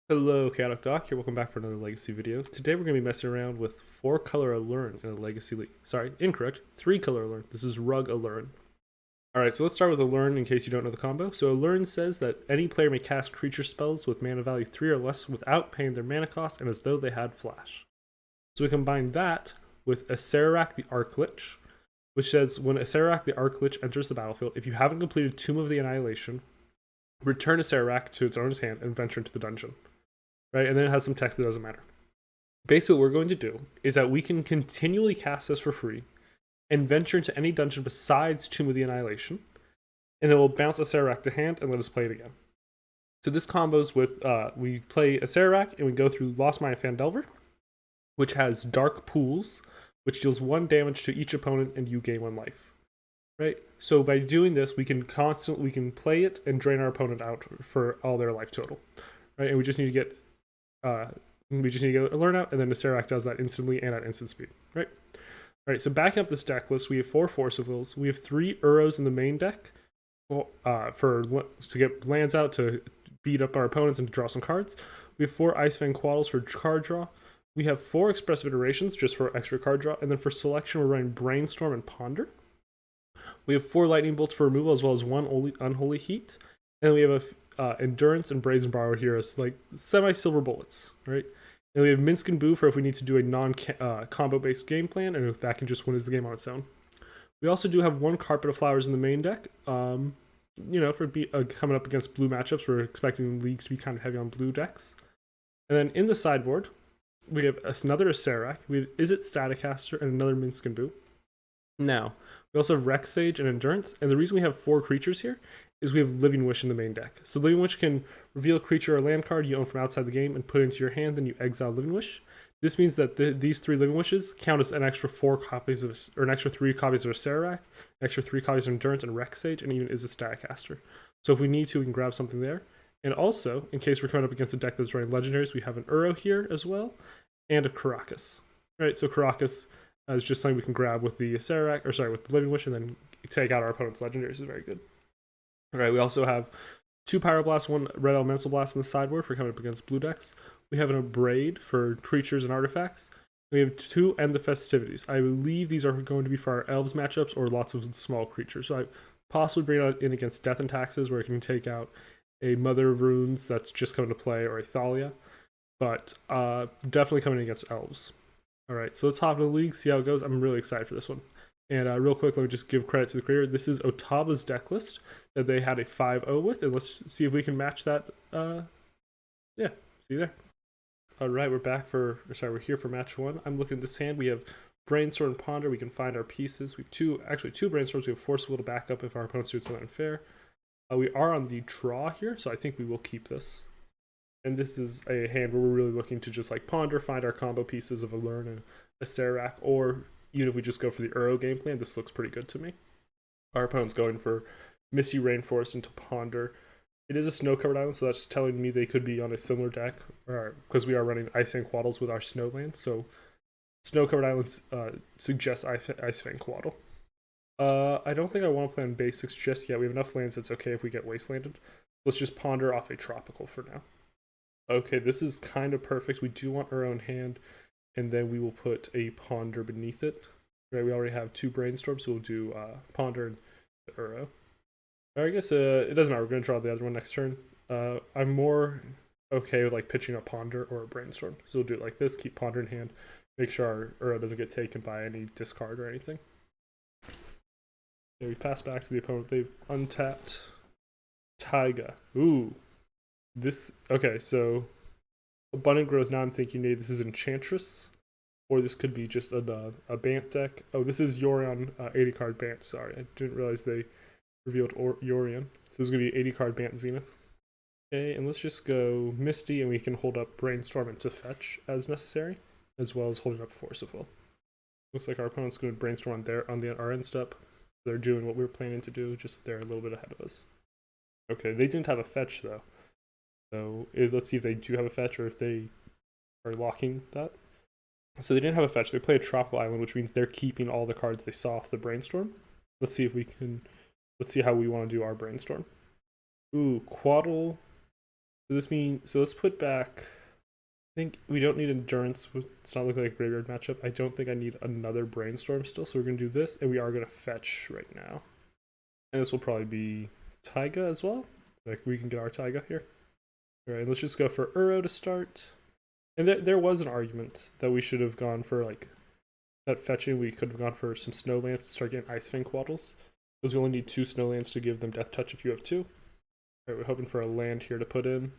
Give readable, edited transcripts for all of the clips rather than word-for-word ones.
Hello, Chaotic Doc here. Welcome back for another Legacy video. Today we're going to be messing around with 4-color Aluren in a Legacy League. Sorry, incorrect. 3-color Aluren. This is RUG Aluren. Alright, so let's start with Aluren in case you don't know the combo. So Aluren says that any player may cast creature spells with mana value 3 or less without paying their mana cost and as though they had flash. So we combine that with Acererak the Archlich, which says when Acererak the Archlich enters the battlefield, if you haven't completed Tomb of the Annihilation, return Acererak to its owner's hand and venture into the dungeon. Right, and then it has some text that doesn't matter. Basically, what we're going to do is that we can continually cast this for free and venture into any dungeon besides Tomb of the Annihilation, and then we'll bounce Acererak to hand and let us play it again. So this combos with, we play Acererak and we go through Lost Mine Fandelver, which has Dark Pools, which deals 1 damage to each opponent and you gain 1 life. Right, so by doing this, we can play it and drain our opponent out for all their life total. Right, and we just need to get a learn out, and then Acererak does that instantly and at instant speed. Right. All right. So backing up this deck list, we have 4 Force of Wills. We have 3 Uros in the main deck, to get lands out to beat up our opponents and to draw some cards. We have 4 Ice Fang Coatls for card draw. We have 4 Expressive Iterations just for extra card draw, and then for selection we're running Brainstorm and Ponder. We have 4 Lightning Bolts for removal as well as 1 Unholy Heat, and we have a Endurance and Brazen Borrower here as like semi-silver bullets, right? And we have Minsc and Boo for if we need to do a non-combo based game plan, and if that can just win as the game on its own. We also do have 1 Carpet of Flowers in the main deck. For coming up against blue matchups, we're expecting leagues to be kind of heavy on blue decks. And then in the sideboard, we have another Acererak, we have Izzet Staticaster, and another Minsc and Boo. Now, we also have Rex Sage and Endurance, and the reason we have 4 creatures here is we have Living Wish in the main deck. So Living Wish can reveal a creature or land card you own from outside the game and put it into your hand, then you exile Living Wish. This means that these 3 Living Wishes count as an extra 4 copies of, or an extra 3 copies of Acererak, an extra 3 copies of Endurance and Rex Sage, and even Izzet Staticaster. So if we need to, we can grab something there. And also, in case we're coming up against a deck that's running legendaries, we have an Uro here as well, and a Karakas. Right, so Karakas is just something we can grab with the Acererak, with the Living Wish, and then take out our opponent's legendaries. Is very good. All right, we also have 2 Pyroblast, 1 Red Elemental Blast in the sideboard for coming up against blue decks. We have an Abrade for creatures and artifacts. We have 2 End the Festivities. I believe these are going to be for our Elves matchups or lots of small creatures. So I possibly bring it in against Death and Taxes, where it can take out a Mother of Runes that's just coming to play, or a Thalia. But definitely coming in against Elves. All right, so let's hop into the league, see how it goes. I'm really excited for this one. And real quick, let me just give credit to the creator. This is Otaba's deck list that they had a 5-0 with, and let's see if we can match that. Yeah, see you there. All right, we're here for match 1. I'm looking at this hand. We have Brainstorm and Ponder. We can find our pieces. We have two Brainstorms. We have Force of Will to back up if our opponent's doing something unfair. We are on the draw here, so I think we will keep this. And this is a hand where we're really looking to just like ponder, find our combo pieces of Aluren and Acererak, or even if we just go for the Uro game plan, this looks pretty good to me. Our opponent's going for Misty Rainforest into Ponder. It is a snow-covered island, so that's telling me they could be on a similar deck, because we are running Ice Fang Coatls with our Snowland, so snow-covered islands suggest Ice Fang Coatl. I don't think I want to play on basics just yet. We have enough lands that's okay if we get wastelanded. Let's just ponder off a tropical for now. Okay, this is kind of perfect. We do want our own hand, and then we will put a Ponder beneath it. Right, we already have 2 Brainstorms, so we'll do Ponder and Uro. I guess it doesn't matter. We're going to draw the other one next turn. I'm more okay with like pitching a Ponder or a Brainstorm. So we'll do it like this, keep Ponder in hand, make sure our Uro doesn't get taken by any discard or anything. Okay, we pass back to the opponent. They've untapped Taiga. Ooh. Okay, so Abundant Growth. Now I'm thinking maybe this is Enchantress, or this could be just a Bant deck. Oh, this is Yorion 80 card Bant. Sorry, I didn't realize they revealed Yorion. So this is going to be 80 card Bant Zenith. Okay, and let's just go Misty, and we can hold up Brainstorm into fetch as necessary, as well as holding up Force of Will. Looks like our opponent's going to Brainstorm on our end step. They're doing what we were planning to do, just they're a little bit ahead of us. Okay, they didn't have a fetch though. So let's see if they do have a fetch or if they are locking that. So they didn't have a fetch. They play a tropical island, which means they're keeping all the cards they saw off the Brainstorm. Let's see how we want to do our Brainstorm. Ooh, Coatl So this means, so let's put back, I think we don't need endurance. It's not looking like a graveyard matchup. I don't think I need another brainstorm still. So we're going to do this, and we are going to fetch right now. And this will probably be Taiga as well. Like we can get our Taiga here. All right, let's just go for Uro to start. And there was an argument that we should have gone for like that fetching. We could have gone for some snowlands to start getting Ice Fang Coatls, because we only need 2 snowlands to give them Death Touch if you have 2. All right, we're hoping for a land here to put in.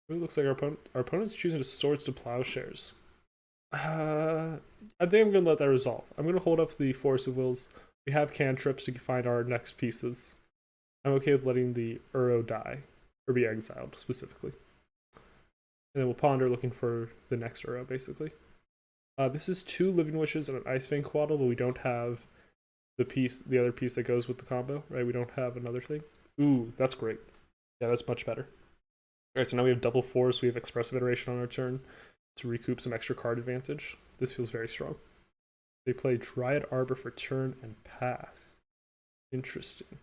It looks like our opponent's choosing to Swords to Plowshares. I think I'm gonna let that resolve. I'm gonna hold up the Force of Wills. We have cantrips to find our next pieces. I'm okay with letting the Uro die, or be exiled specifically. And then we'll ponder looking for the next Uro, basically. This is 2 Living Wishes and an Ice Fang Coatl, but we don't have the other piece that goes with the combo, right? We don't have another thing. Ooh, that's great. Yeah, that's much better. Alright, so now we have double force. We have Expressive Iteration on our turn to recoup some extra card advantage. This feels very strong. They play Dryad Arbor for turn and pass. Interesting.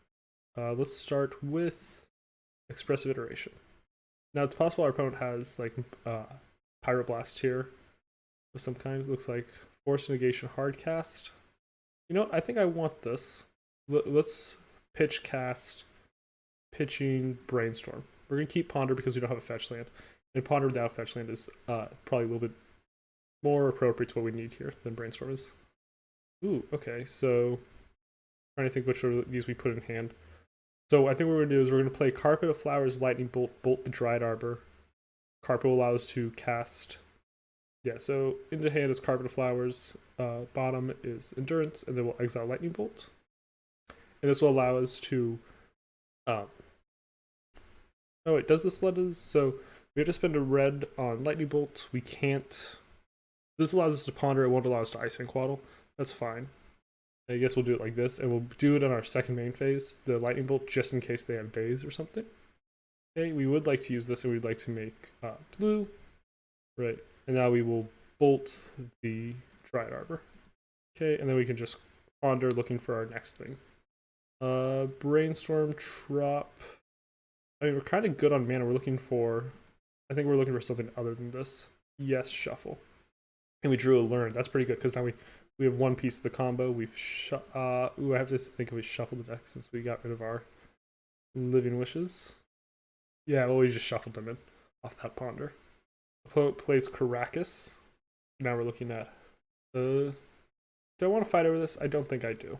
Let's start with Expressive Iteration. Now, it's possible our opponent has like Pyroblast here of some kind. It looks like Force Negation Hardcast. You know what? I think I want this. Let's pitch cast pitching Brainstorm. We're going to keep Ponder because we don't have a fetch land. And Ponder without fetch land is probably a little bit more appropriate to what we need here than Brainstorm is. Ooh, okay, so trying to think which of these we put in hand. So I think what we're going to do is we're going to play Carpet of Flowers, Lightning Bolt, Bolt the Dryad Arbor. Carpet will allow us to cast... Yeah, so into hand is Carpet of Flowers, bottom is Endurance, and then we'll exile Lightning Bolt. And this will allow us to... oh wait, does this let us... So we have to spend a red on Lightning Bolt. We can't... This allows us to ponder, it won't allow us to Ice Fang Coatl. That's fine. I guess we'll do it like this, and we'll do it on our second main phase, the Lightning Bolt, just in case they have days or something. Okay, we would like to use this, and we'd like to make blue. Right, and now we will bolt the Dryad Arbor. Okay, and then we can just ponder looking for our next thing. Brainstorm, Trop. I mean, we're kind of good on mana. We're looking for... I think we're looking for something other than this. Yes, Shuffle. And we drew a Learn. That's pretty good, because now we have one piece of the combo. We've ooh, I have to think if we shuffle the deck since we got rid of our Living Wishes. Yeah, well, we just shuffled them in off that ponder. Opponent plays Caracas. Now we're looking at... do I want to fight over this? I don't think I do.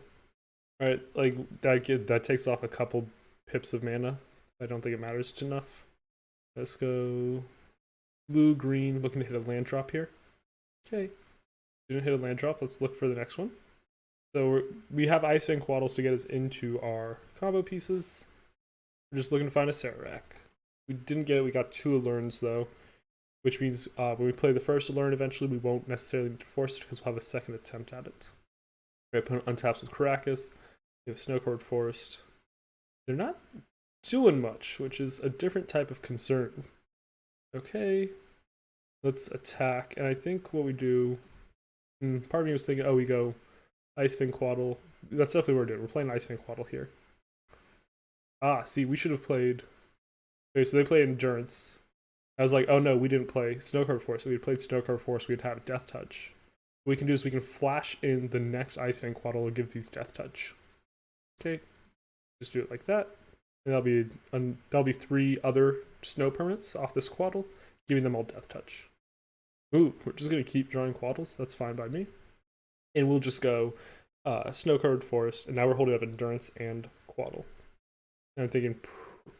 Alright, like, that takes off a couple pips of mana. I don't think it matters enough. Let's go blue, green, looking to hit a land drop here. Okay. Didn't hit a land drop. Let's look for the next one. So we have Ice Fang Coatls to get us into our combo pieces. We're just looking to find a Acererak. We didn't get it. We got 2 Allurns though, which means when we play the first Allurn eventually, we won't necessarily need to force it because we'll have a second attempt at it. Right, opponent untaps with Caracas. We have Snow-Covered Forest. They're not doing much, which is a different type of concern. Okay, let's attack. And I think what we do... part of me was thinking, oh, we go Ice Fang Coatl. That's definitely what we're doing. We're playing Ice Fang Coatl here. Ah, see, we should have played... Okay, so they played Endurance. I was like, oh no, we didn't play Snow-Covered Forest. If we had played Snow-Covered Forest, we'd have Death Touch. What we can do is we can flash in the next Ice Fang Coatl and give these Death Touch. Okay, just do it like that. And that'll be 3 other snow permanents off this Coatl, giving them all Death Touch. Ooh, we're just going to keep drawing Coatls. That's fine by me. And we'll just go Snow-Covered Forest. And now we're holding up Endurance and Coatl. And I'm thinking,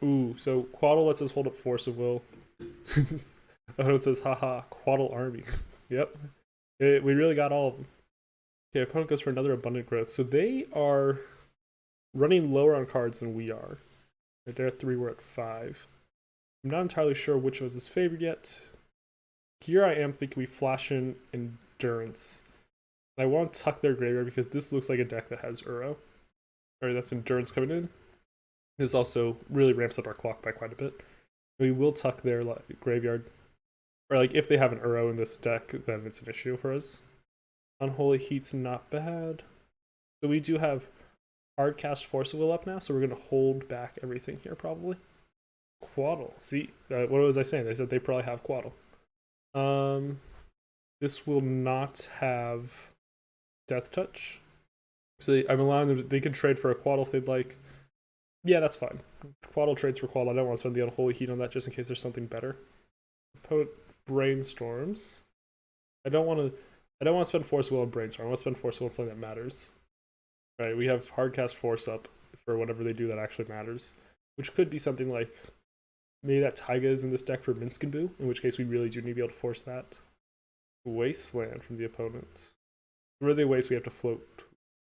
ooh, so Coatl lets us hold up Force of Will. Oh, it says, haha, Coatl Army. Yep. We really got all of them. Okay, opponent goes for another Abundant Growth. So they are running lower on cards than we are. Right, they're at 3, we're at 5. I'm not entirely sure which was his favorite yet. Here I am thinking we flash in Endurance. I want to tuck their graveyard because this looks like a deck that has Uro. Alright, that's Endurance coming in. This also really ramps up our clock by quite a bit. We will tuck their graveyard. Or like if they have an Uro in this deck, then it's an issue for us. Unholy Heat's not bad. So we do have Hardcast Force of Will up now, so we're going to hold back everything here probably. Coatl. See, what was I saying? I said they probably have Coatl. This will not have Death Touch. So I'm allowing them. They can trade for a Coatl if they'd like. Yeah, that's fine. Coatl trades for Coatl. I don't want to spend the unholy heat on that just in case there's something better. Opponent brainstorms. I don't want to spend Force Will on Brainstorm. I want to spend Force Will on something that matters. Right, we have Hardcast Force up for whatever they do that actually matters. Which could be something like maybe that Taiga is in this deck for Minsc and Boo, in which case we really do need to be able to force that. Wasteland from the opponent. Where they waste, we have to float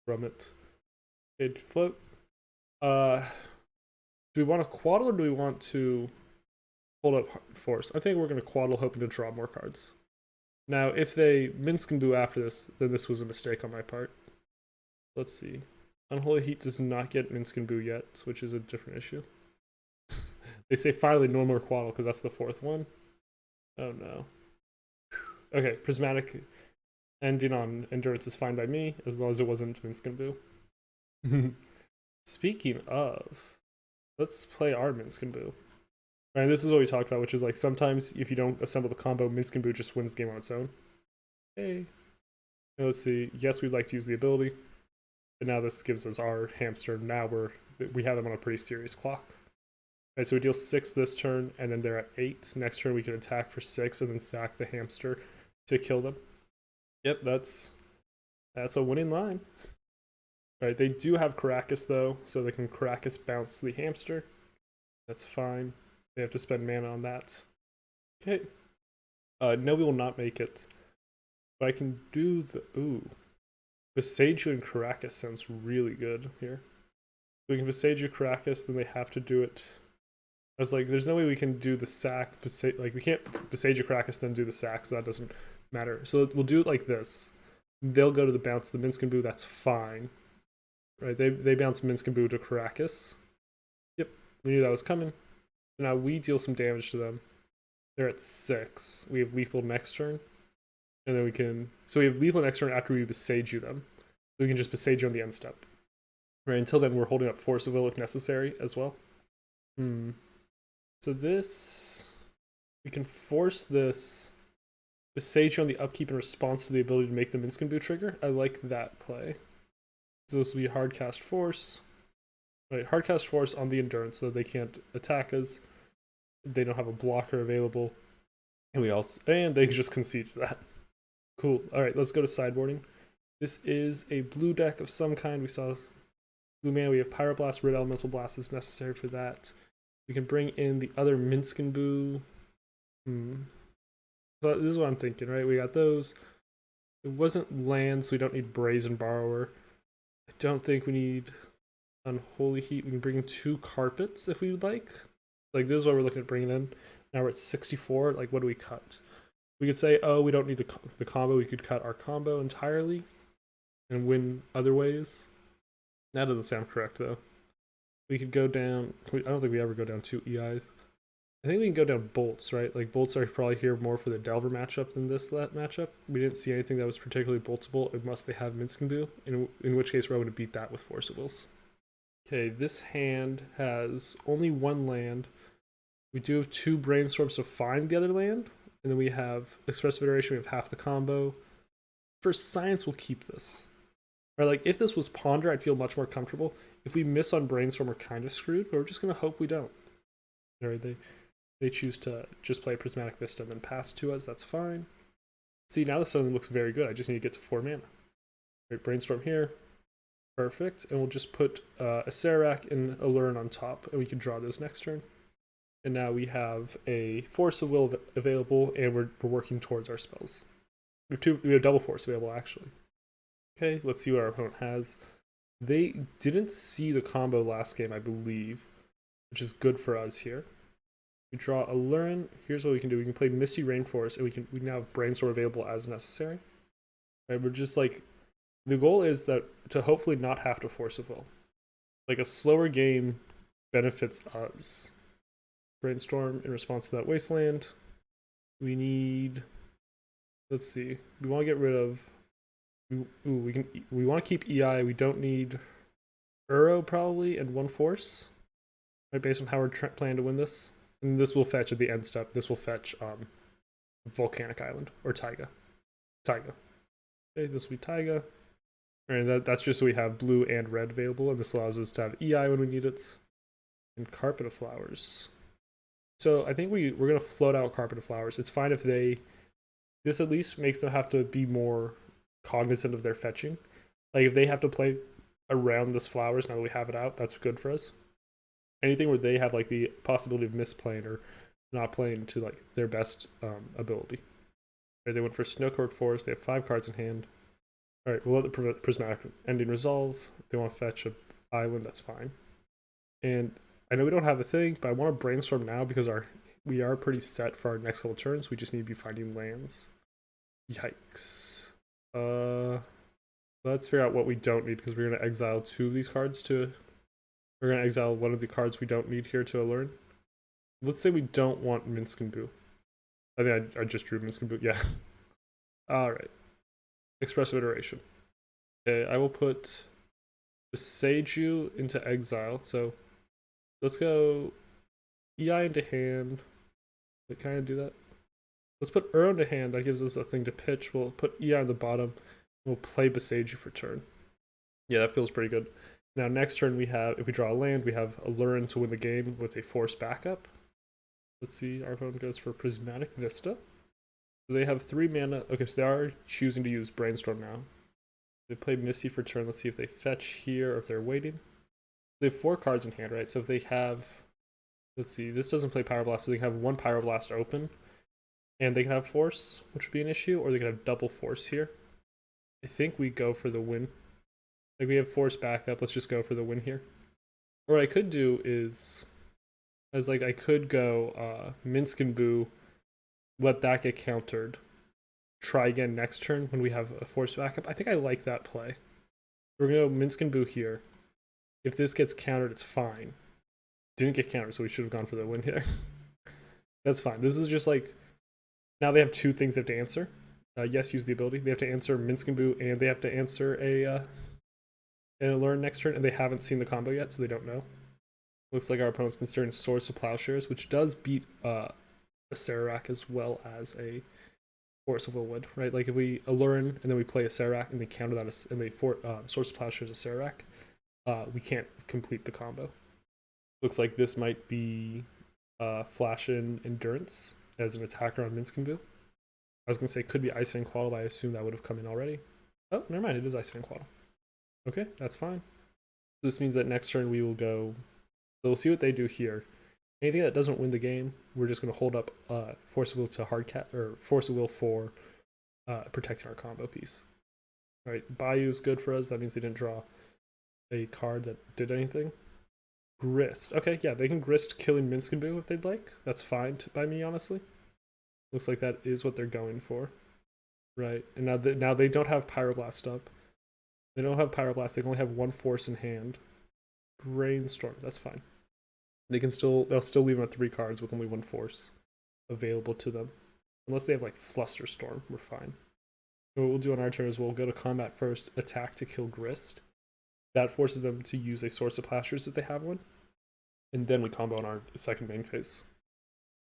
from it. Okay, float. Do we want to Coatl or do we want to hold up Force? I think we're going to Coatl, hoping to draw more cards. Now, if they Minsc and Boo after this, then this was a mistake on my part. Let's see. Unholy Heat does not get Minsc and Boo yet, which is a different issue. They say finally no more Coatl because that's the fourth one. Oh no. Okay, Prismatic ending on Endurance is fine by me, as long as it wasn't Minsc and Boo. Speaking of, let's play our Minsc and Boo. And this is what we talked about, which is like sometimes if you don't assemble the combo, Minsc and Boo just wins the game on its own. Hey. Now let's see. Yes, we'd like to use the ability. But now this gives us our hamster. Now we have them on a pretty serious clock. Right, so we deal 6 this turn, and then they're at 8. Next turn we can attack for 6 and then sack the hamster to kill them. Yep, that's a winning line. Right, they do have Caracas though, so they can Caracas bounce the hamster. That's fine. They have to spend mana on that. Okay. No, we will not make it. But I can do the Besage and Caracas sounds really good here. So we can Besage Caracas, then they have to do it. I was like, there's no way we can do the sack, like we can't Besage Caracas then do the sack, so that doesn't matter. So we'll do it like this. They'll go to the bounce, the Minsc and Boo, that's fine. Right, they bounce Minsc and Boo to Caracas. Yep, we knew that was coming. So now we deal some damage to them. They're at 6. We have lethal next turn. And then we can... So we have lethal next turn after we Besage you them. So we can just Besage you on the end step. Right, until then we're holding up Force of Will if necessary as well. So this... We can force this... Besage you on the upkeep in response to the ability to make the Minsc and Boo trigger. I like that play. So this will be Hardcast Force. Right, Hardcast Force on the Endurance so they can't attack us. They don't have a blocker available. And they just concede to that. Cool. Alright, let's go to sideboarding. This is a blue deck of some kind. We saw blue mana. We have Pyroblast, Red Elemental Blast is necessary for that. We can bring in the other Minsc and Boo. So this is what I'm thinking, right? We got those. It wasn't land, so we don't need Brazen Borrower. I don't think we need Unholy Heat. We can bring in 2 carpets if we would like. Like, this is what we're looking at bringing in. Now we're at 64. Like, what do we cut? We could say, oh, we don't need the combo. We could cut our combo entirely and win other ways. That doesn't sound correct, though. We could go down... I don't think we ever go down 2 EIs. I think we can go down Bolts, right? Like, Bolts are probably here more for the Delver matchup than this matchup. We didn't see anything that was particularly boltable unless they have Minsc and Boo, in which case we're going to beat that with Force of Wills. Okay, this hand has only 1 land. We do have 2 Brainstorms to find the other land. And then we have Expressive Iteration, we have half the combo. For Science, we'll keep this. Right, like, if this was Ponder, I'd feel much more comfortable. If we miss on Brainstorm, we're kind of screwed, but we're just going to hope we don't. Right, they choose to just play Prismatic Vista and then pass to us, that's fine. See, now this suddenly looks very good. I just need to get to 4 mana. Right, Brainstorm here. Perfect. And we'll just put Acererak and Aluren on top, and we can draw those next turn. And now we have a Force of Will available, and we're working towards our spells. We have double Force available, actually. Okay, let's see what our opponent has. They didn't see the combo last game, I believe, which is good for us here. We draw Aluren. Here's what we can do. We can play Misty Rainforest, and we now have Brainstorm available as necessary. Right, we're just like... The goal is that to hopefully not have to Force of Will. Like, a slower game benefits us. Brainstorm in response to that Wasteland. We need... Let's see. We want to get rid of... We want to keep EI. We don't need Uro, probably, and 1 Force. Right, based on how we're planning to win this. And this will fetch at the end step. This will fetch Volcanic Island or Taiga. Taiga. Okay, this will be Taiga. And that's just so we have blue and red available, and this allows us to have EI when we need it. And Carpet of Flowers. So I think we're gonna float out Carpet of Flowers. It's fine if this at least makes them have to be more cognizant of their fetching. Like if they have to play around this flowers now that we have it out, that's good for us. Anything where they have like the possibility of misplaying or not playing to like their best ability. Right, they went for Snowcourt Forest. They have 5 cards in hand. All right, we'll let the Prismatic Ending resolve. If they want to fetch an island, that's fine. And I know we don't have a thing, but I want to brainstorm now because we are pretty set for our next couple turns. We just need to be finding lands. Yikes. Let's figure out what we don't need because we're going to exile 2 of these cards to... We're going to exile one of the cards we don't need here to Aluren. Let's say we don't want Minsc and Boo. I think I just drew Minsc and Boo. Yeah. Alright. Expressive Iteration. Okay, I will put Beseiju into exile. So let's go EI into hand. Can I kind of do that? Let's put Uro into hand. That gives us a thing to pitch. We'll put EI on the bottom. We'll play Beseiju for turn. Yeah, that feels pretty good. Now next turn we have, if we draw a land, we have Aluren to win the game with a force backup. Let's see, our opponent goes for Prismatic Vista. So they have 3 mana. Okay, so they are choosing to use Brainstorm now. They play Misty for turn. Let's see if they fetch here or if they're waiting. They have 4 cards in hand, right? So if they have, let's see, this doesn't play Pyroblast, so they can have 1 Pyroblast open. And they can have Force, which would be an issue, or they can have double Force here. I think we go for the win. Like we have Force backup, let's just go for the win here. Or what I could do is, I could go Minsc and Boo, let that get countered. Try again next turn when we have a Force backup. I think I like that play. We're going to go Minsc and Boo here. If this gets countered, it's fine. Didn't get countered, so we should have gone for the win here. That's fine. This is just like, now they have 2 things they have to answer. Yes, use the ability. They have to answer Minsc and Boo, and they have to answer an Aluren next turn, and they haven't seen the combo yet, so they don't know. Looks like our opponent's considering Swords to Plowshares, which does beat Acererak as well as a Force of Willwood, right? Like if we Aluren and then we play Acererak and they counter that and they Swords to Plowshares Acererak, we can't complete the combo. Looks like this might be Flash in Endurance as an attacker on Minsc and Boo. I was going to say it could be Ice Fang Coatl, but I assume that would have come in already. Oh, never mind, it is Ice Fang Coatl. Okay, that's fine. This means that next turn we will go... So we'll see what they do here. Anything that doesn't win the game, we're just going to hold up Force of Will to Hardcat, or Force of Will for protecting our combo piece. Alright, Bayou's good for us. That means they didn't draw a card that did anything. Grist. Okay, yeah, they can Grist killing Minsc and Boo if they'd like. That's fine by me, honestly. Looks like that is what they're going for. Right, and now they don't have Pyroblast up. They don't have Pyroblast, they only have 1 Force in hand. Brainstorm, that's fine. They'll still leave them at 3 cards with only 1 Force available to them. Unless they have like Flusterstorm, we're fine. So what we'll do on our turn is we'll go to combat first, attack to kill Grist. That forces them to use a Source of Plowshares if they have one. And then we combo on our second main phase.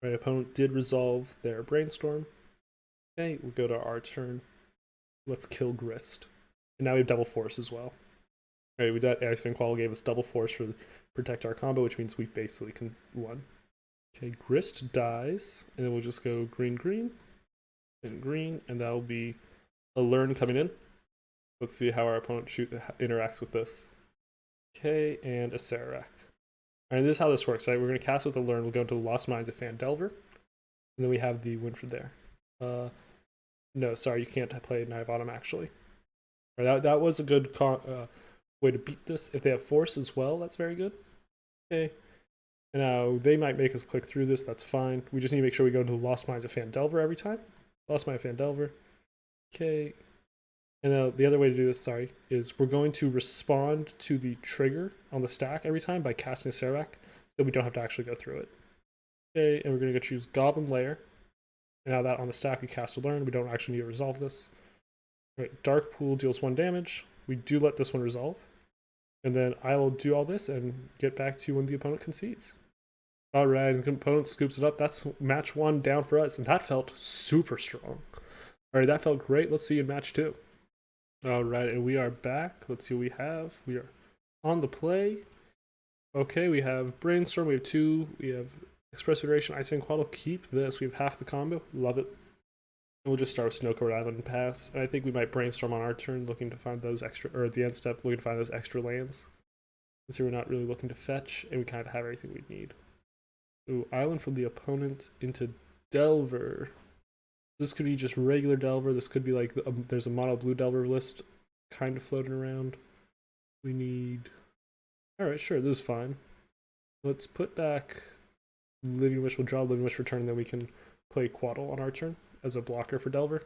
Right, opponent did resolve their Brainstorm. Okay, we'll go to our turn. Let's kill Grist. And now we have double Force as well. Right, with that Ice Fang Coatl gave us double Force for protect our combo, which means we've basically won. Okay, Grist dies, and then we'll just go green, green, and green, and that'll be Aluren coming in. Let's see how our opponent interacts with this. Okay, and Acererak. Alright, this is how this works, right? We're going to cast with Aluren, we'll go into Lost Mines of Phandelver, and then we have the Winfred there. No, sorry, you can't play Knight of Autumn, actually. Right, that was a good way to beat this. If they have Force as well, that's very good. Okay. And now they might make us click through this, that's fine. We just need to make sure we go into Lost Mines of Phandelver every time. Lost Mine of Phandelver. Okay. And now the other way to do this, sorry, is we're going to respond to the trigger on the stack every time by casting Acererak, so we don't have to actually go through it. Okay, and we're going to go choose Goblin Lair. And now that on the stack we cast Aluren, we don't actually need to resolve this. All right, Dark Pool deals 1 damage. We do let this one resolve. And then I will do all this and get back to you when the opponent concedes. All right, and opponent scoops it up. That's match 1 down for us, and that felt super strong. All right, that felt great. Let's see you in match 2. All right, and we are back. Let's see what we have. We are on the play. Okay, we have Brainstorm. We have 2. We have Expressive Iteration, Ice Fang Coatl. Keep this. We have half the combo. Love it. And we'll just start with Snow-Covered Island and pass. And I think we might Brainstorm on our turn, looking to find those extra, or at the end step, looking to find those extra lands. Let's see, we're not really looking to fetch, and we kind of have everything we need. Ooh, Island from the opponent into Delver. This could be just regular Delver. This could be like, there's a mono blue Delver list kind of floating around. We need... Alright, sure, this is fine. Let's put back Living Wish. We'll draw Living Wish for turn, and then we can play Coatl on our turn as a blocker for Delver.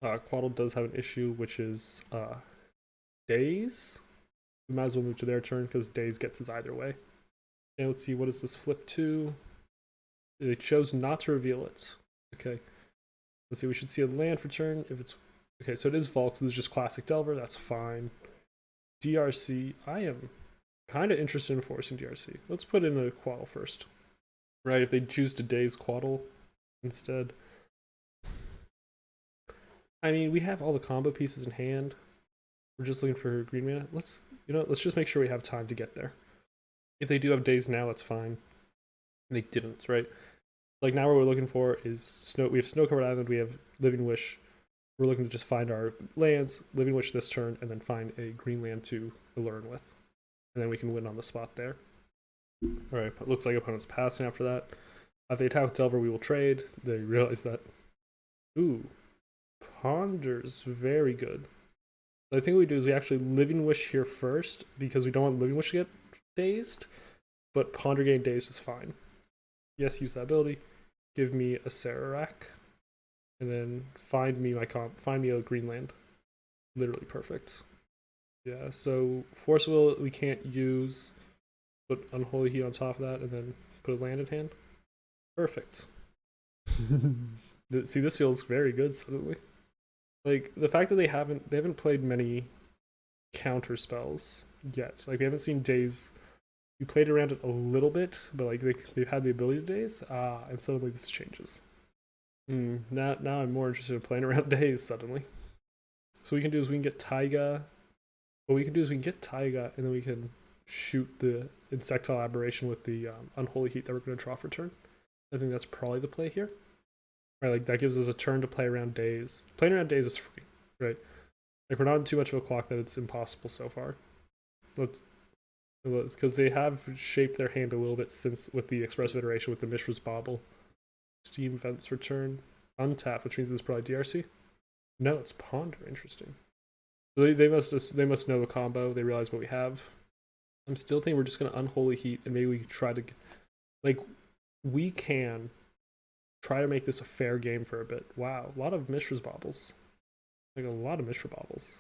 Coatl does have an issue, which is Daze. We might as well move to their turn, because Daze gets us either way. And let's see, what does this flip to? They chose not to reveal it. Okay. Let's see, we should see a land for turn. If it's okay, so it is Volk, so this is just classic Delver, that's fine. DRC, I am kind of interested in forcing DRC. Let's put in a Coatl first. Right, if they choose to Daze Coatl instead. I mean, we have all the combo pieces in hand. We're just looking for green mana. Let's just make sure we have time to get there. If they do have Daze now, that's fine. They didn't, right? Like, now what we're looking for is snow. We have Snow-Covered Island, we have Living Wish. We're looking to just find our lands, Living Wish this turn, and then find a green land to Aluren with. And then we can win on the spot there. Alright, it looks like opponent's passing after that. If they attack with Delver, we will trade. They realize that. Ooh. Ponder's very good. I think what we do is we actually Living Wish here first, because we don't want Living Wish to get dazed, but Ponder getting dazed is fine. Yes, use that ability. Give me a Acererak, and then find me a green land. Literally perfect. Yeah, so Force Will we can't use. Put Unholy Heat on top of that, and then put a land in hand. Perfect. See, this feels very good suddenly. Like, the fact that they haven't played many counter spells yet. Like, we haven't seen Daze. We played around it a little bit, but like they've had the ability to Daze. And suddenly this changes. Now I'm more interested in playing around Daze suddenly. So what we can do is we can get Taiga. What we can do is we can get Taiga, and then we can shoot the Insectile Aberration with the Unholy Heat that we're going to draw for turn. I think that's probably the play here. Right, like that gives us a turn to play around Daze. Playing around Daze is free, right? Like, we're not in too much of a clock that it's impossible so far. Because they have shaped their hand a little bit since with the Expressive Iteration with the Mishra's Bauble. Steam Vents return. Untap, which means it's probably DRC. No, it's Ponder. Interesting. So they must know the combo. They realize what we have. I'm still thinking we're just gonna Unholy Heat, and maybe we try to, like, we can try to make this a fair game for a bit. Wow, a lot of Mishra's Baubles. Like, a lot of Mishra Baubles.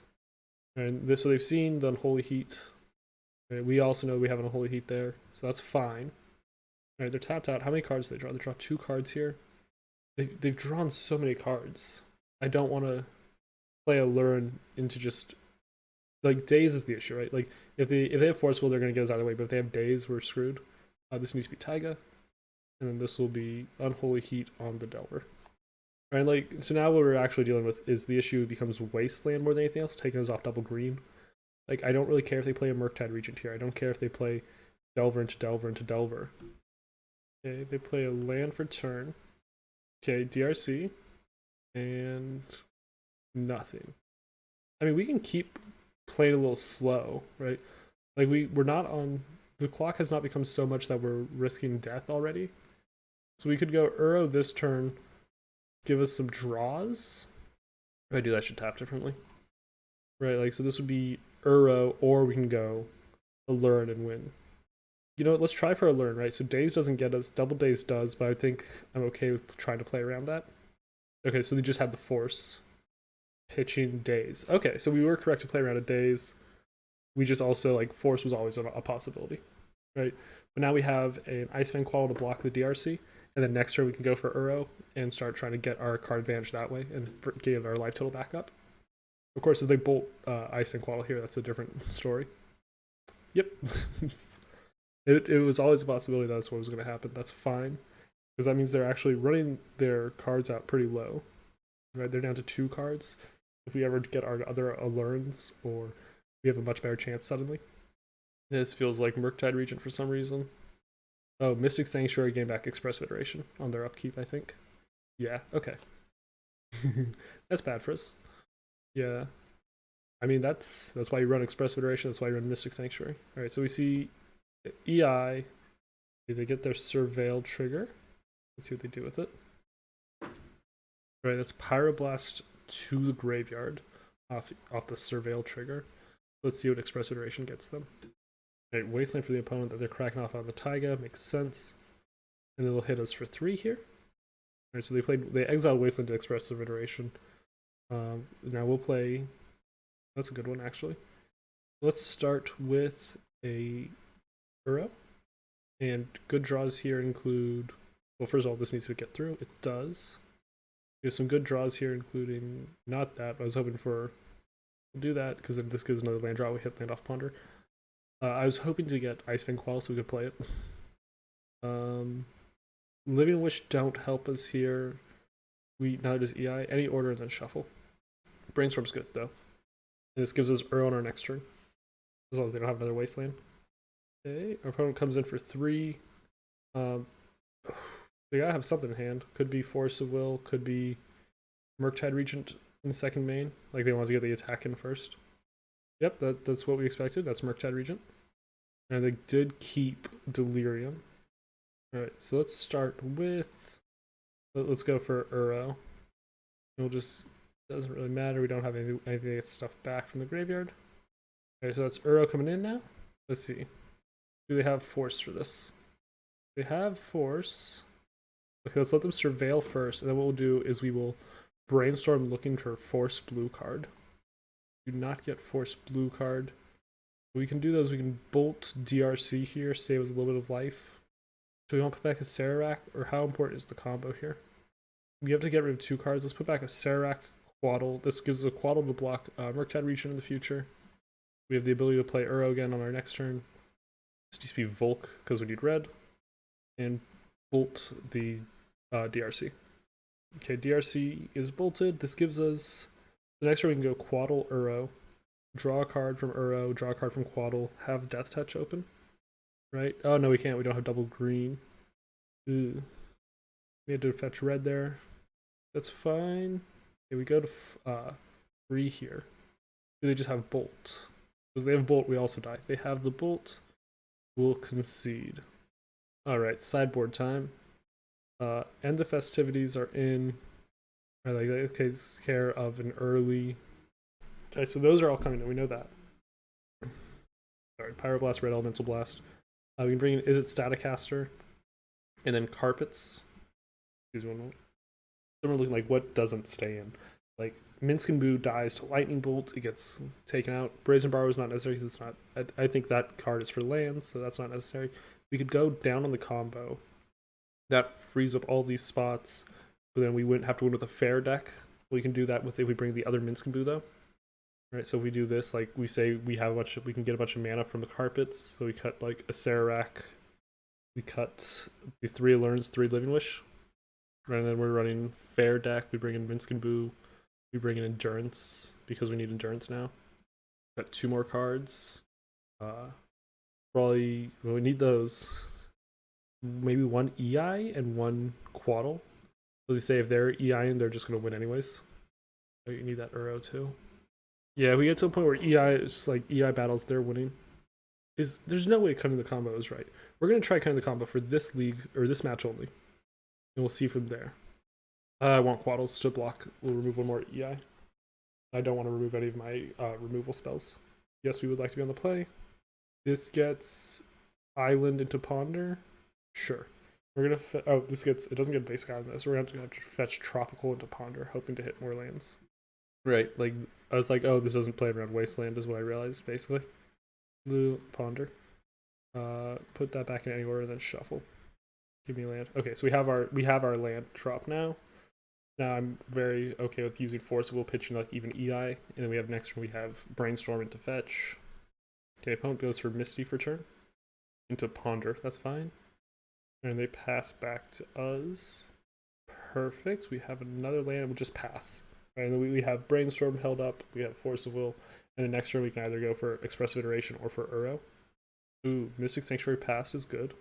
And so they've seen the Unholy Heat. Right, we also know we have an Unholy Heat there, so that's fine. Alright, they're tapped out. How many cards do they draw? They draw 2 cards here. They've drawn so many cards. I don't want to play Aluren into just... Like, Daze is the issue, right? Like, if they have Force Will, they're going to get us either way, but if they have Daze, we're screwed. This needs to be Taiga. And then this will be Unholy Heat on the Delver. Alright, like, so now what we're actually dealing with is the issue becomes Wasteland more than anything else, taking us off double green. Like, I don't really care if they play a Murktide Regent here. I don't care if they play Delver into Delver into Delver. Okay, they play a land for turn. Okay, DRC. And nothing. I mean, we can keep playing a little slow, right? Like, we're not on... The clock has not become so much that we're risking death already. So we could go Uro this turn, give us some draws. If I do that, I should tap differently. Right, like, so this would be Uro, or we can go Aluren and win. You know what, let's try for Aluren, right? So Daze doesn't get us, Double Daze does, but I think I'm okay with trying to play around that. Okay, so they just had the Force. Pitching Daze. Okay, so we were correct to play around a Daze. We just also, like, Force was always a possibility, right? But now we have an Ice Fang Coatl to block the DRC, and then next turn we can go for Uro and start trying to get our card advantage that way and give our life total back up. Of course, if they bolt Ice Fang Coatl here, that's a different story. Yep. It was always a possibility that's what was going to happen. That's fine, because that means they're actually running their cards out pretty low. Right, they're down to 2 cards. If we ever get our other Alurens, or we have a much better chance suddenly. This feels like Murktide Regent for some reason. Oh, Mystic Sanctuary gained back Expressive Iteration on their upkeep, I think. Yeah, okay. That's bad for us. Yeah. I mean, that's why you run Expressive Iteration, that's why you run Mystic Sanctuary. Alright, so we see EI. They get their Surveil trigger. Let's see what they do with it. Right, that's Pyroblast to the graveyard off the Surveil trigger. Let's see what Expressive Iteration gets them. Right, Wasteland for the opponent that they're cracking off on the Taiga, makes sense. And they'll hit us for 3 here. Alright, so they exiled Wasteland to Expressive Iteration. Now we'll play. That's a good one, actually. Let's start with a Uro. And good draws here include. Well, first of all, this needs to get through. It does. We have some good draws here, including not that. I was hoping for. We'll do that because then this gives another land draw. We hit land off Ponder. I was hoping to get Ice Fang Coatl so we could play it. Living Wish don't help us here. Neither does EI. Any order and then shuffle. Brainstorm's good though. And this gives us Uro on our next turn. As long as they don't have another Wasteland. Okay, our opponent comes in for 3. They gotta have something in hand. Could be Force of Will, could be Murktide Regent in the second main. Like they wanted to get the attack in first. Yep, that's what we expected. That's Murktide Regent. And they did keep Delirium. Alright, so let's start with. Let's go for Uro. We'll just. Doesn't really matter. We don't have anything to get stuff back from the graveyard. Okay, so that's Uro coming in now. Let's see. Do they have Force for this? They have Force. Okay, let's let them Surveil first, and then what we'll do is we will Brainstorm looking for Force Blue card. Do not get Force Blue card. We can do those. We can Bolt DRC here, save us a little bit of life. Do we want to put back a Acererak, or how important is the combo here? We have to get rid of 2 cards. Let's put back a Acererak, Coatl. This gives us a Coatl to block Murktide Regent in the future. We have the ability to play Uro again on our next turn. This needs to be Volk because we need red. And bolt the DRC. Okay, DRC is bolted. This gives us. The next turn we can go Coatl, Uro. Draw a card from Uro, draw a card from Coatl, have Death Touch open. Right? Oh no, we can't. We don't have double green. Ooh. We had to fetch red there. That's fine. Okay, we go to 3 here. Do they just have bolt? Because they have bolt, we also die. They have the bolt. We'll concede. Alright, sideboard time. And the festivities are in. That takes care of an early. Okay, so those are all coming in. We know that. Sorry, Pyroblast, Red Elemental Blast. We can bring in. Is it Staticaster? And then Carpets. Excuse me. Then we're looking like what doesn't stay in. Like Minsc and Boo dies to Lightning Bolt. It gets taken out. Brazen Borrow is not necessary because it's not. I think that card is for lands, so that's not necessary. We could go down on the combo. That frees up all these spots. But then we wouldn't have to win with a fair deck. We can do that with if we bring the other Minsc and Boo though. Right, so if we do this, like we say we have a bunch of, we can get a bunch of mana from the Carpets. So we cut like Acererak. We cut the 3 Alurens, 3 Living Wish. Right, and then we're running fair deck. We bring in Minsc and Boo. We bring in Endurance because we need Endurance now. Got 2 more cards. Probably well, we need those. Maybe 1 EI and 1 Coatl. So they say if they're EI and they're just gonna win anyways. So you need that Uro too. Yeah, we get to a point where EI is like EI battles, they're winning. There's no way cutting the combo is right. We're gonna try cutting the combo for this league or this match only. And we'll see from there. I want Coatls to block. We'll remove 1 more EI. I don't want to remove any of my removal spells. Yes, we would like to be on the play. This gets Island into Ponder. Sure. We're gonna it doesn't get basic out of this. We're gonna have to fetch Tropical into Ponder, hoping to hit more lands. Right, like I was like, oh, this doesn't play around Wasteland is what I realized basically. Blue Ponder. Put that back in any order, then shuffle. Give me land. Okay, so we have our land drop now. Now I'm very okay with using Force. We'll pitch in like even EI, and then we have next turn we have Brainstorm into fetch. Okay, opponent goes for Misty for turn. into Ponder. That's fine. And they pass back to us. Perfect. We have another land. We'll just pass. Right, and then we have Brainstorm held up. We have Force of Will. And then next turn we can either go for Expressive Iteration or for Uro. Ooh, Mystic Sanctuary pass is good.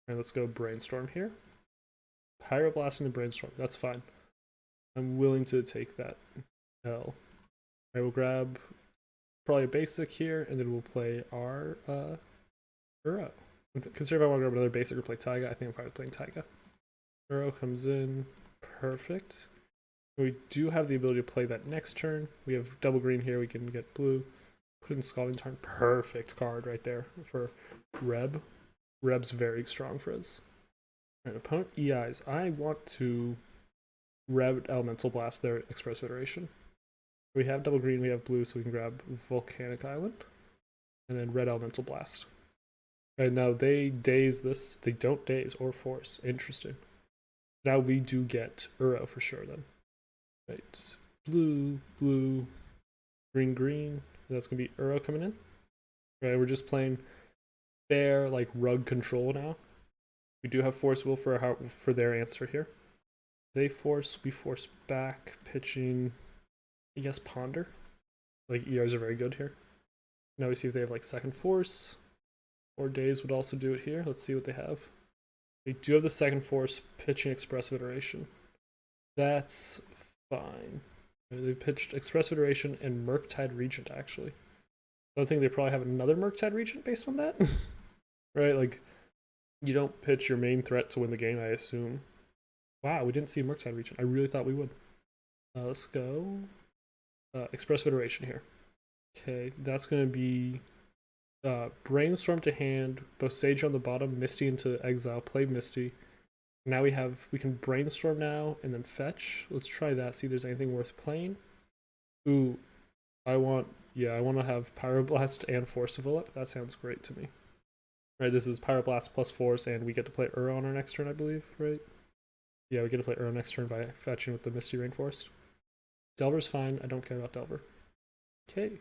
And let's go Brainstorm here. Pyroblast and Brainstorm. That's fine. I'm willing to take that L. I will grab probably a basic here, and then we'll play our Uro. Consider if I want to grab another basic or play Taiga. I think I'm probably playing Taiga. Uro comes in. Perfect. We do have the ability to play that next turn. We have double green here. We can get blue. Put in Scalding Tarn. Perfect card right there for Reb. Reb's very strong for us. Right, opponent EIs. I want to Reb Elemental Blast their Expressive Iteration. We have double green, we have blue, so we can grab Volcanic Island. And then red Elemental Blast. Right, now they daze this. They don't daze or force. Interesting. Now we do get Uro for sure then. Right, blue, blue, green, green. That's going to be Uro coming in. Right, we're just playing fair, like, rug control now. We do have Force Will for their answer here. They force, we force back, pitching, I guess, Ponder. Like, ERs are very good here. Now we see if they have, like, second force. Or days would also do it here. Let's see what they have. They do have the second force, pitching Expressive Iteration. That's fine. They pitched Expressive Iteration and Murktide Regent, actually. I think they probably have another Murktide Regent based on that. Right, like, you don't pitch your main threat to win the game, I assume. Wow, we didn't see Murktide Regent. I really thought we would. Let's go. Expressive Iteration here. Okay, that's going to be Brainstorm to hand, both Sage on the bottom, Misty into exile, play Misty. Now we can Brainstorm now and then fetch. Let's try that, see if there's anything worth playing. Ooh, I want to have Pyroblast and Force of Will up. That sounds great to me. Right, this is Pyroblast plus Force, and we get to play Uro on our next turn, I believe, right? Yeah, we get to play Uro next turn by fetching with the Misty Rainforest. Delver's fine, I don't care about Delver. Okay.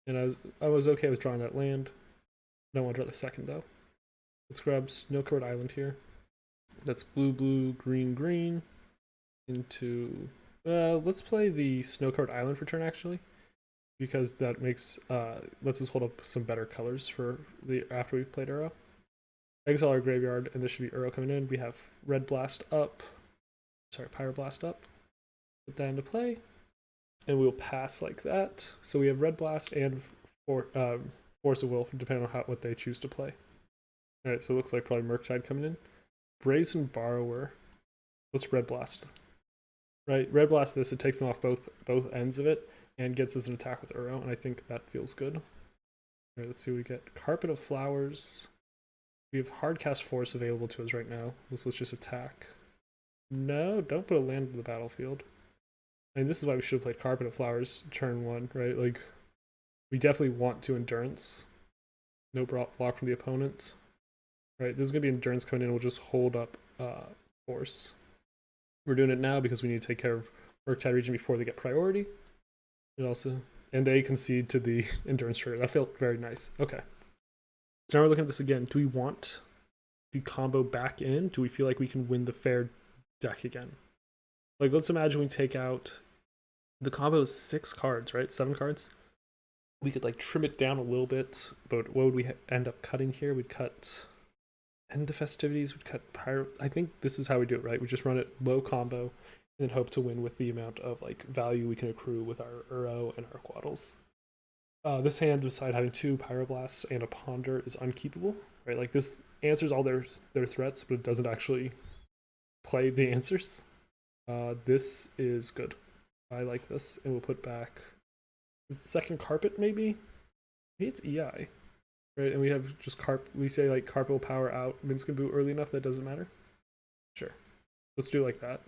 And I was okay with drawing that land. I don't want to draw the second, though. Let's grab Snow-Covered Island here. That's blue, blue, green, green. Into... let's play the Snow-Covered Island for turn, actually. Because that makes... lets us hold up some better colors for after we've played Uro. Exile our graveyard, and this should be Uro coming in. We have Red Blast up. Sorry, Pyroblast up. Put that into play. And we'll pass like that. So we have Red Blast and Force of Will, depending on what they choose to play. Alright, so it looks like probably Murktide coming in. Brazen Borrower. Let's Red Blast. Right, Red Blast this, it takes them off both ends of it, and gets us an attack with Uro, and I think that feels good. Alright, let's see what we get. Carpet of Flowers. We have Hardcast Force available to us right now. Let's just attack. No, don't put a land in the battlefield. I mean, this is why we should have played Carpet of Flowers turn 1, right? Like, we definitely want to Endurance. No block from the opponent. Right, this is going to be Endurance coming in. We'll just hold up Force. We're doing it now because we need to take care of Murktide Regent before they get priority. And they concede to the Endurance trigger. That felt very nice. Okay. So now we're looking at this again. Do we want the combo back in? Do we feel like we can win the fair deck again? Like, let's imagine we take out the combo is 6 cards, right? 7 cards. We could like trim it down a little bit, but what would we end up cutting here? We'd cut End the Festivities, we'd cut Pyro. I think this is how we do it, right? We just run it low combo and then hope to win with the amount of like value we can accrue with our Uro and our Coatls. This hand, beside having 2 Pyroblasts and a Ponder, is unkeepable, right? Like, this answers all their threats, but it doesn't actually play the answers. This is good. I like this, and we'll put back the second Carpet, maybe? Maybe it's EI, right? And we have just we say like Carpet will power out Minsc and Boo early enough that doesn't matter. Sure, let's do it like that.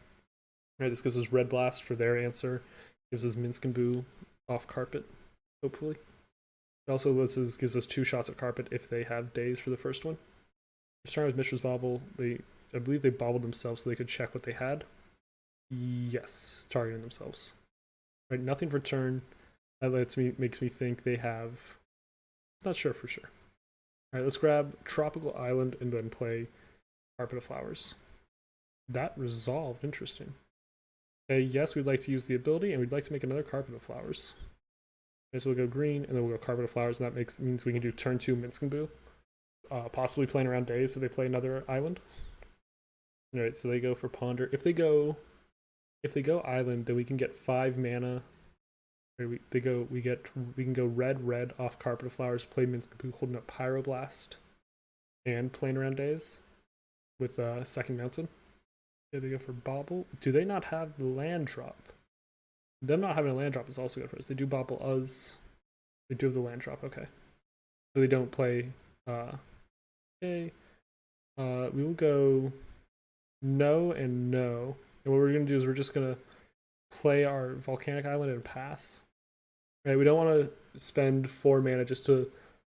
Right, this gives us Red Blast for their answer. Gives us Minsc and Boo off Carpet, hopefully. It also gives us 2 shots at Carpet if they have days for the first one. We're starting with Mishra's Bobble. I believe they bobbled themselves so they could check what they had. Yes, targeting themselves. Right, nothing for turn. That makes me think they have. Not sure for sure. All right, let's grab Tropical Island and then play Carpet of Flowers. That resolved. Interesting. Okay, yes, we'd like to use the ability, and we'd like to make another Carpet of Flowers. Okay, so we'll go green, and then we'll go Carpet of Flowers, and that means we can do turn 2 Minsc and Boo. Possibly playing around days if they play another island. All right, so they go for Ponder. If they go Island, then we can get 5 mana. We can go red off Carpet of Flowers, play Minsc and Boo, holding up Pyroblast, and playing around days with second mountain. Okay, they go for Bobble. Do they not have the land drop? Them not having a land drop is also good for us. They do Bobble us. They do have the land drop. Okay, so they don't play. Okay, we will go no and no. And what we're gonna do is we're just gonna play our Volcanic Island and pass. Right, we don't want to spend 4 mana just to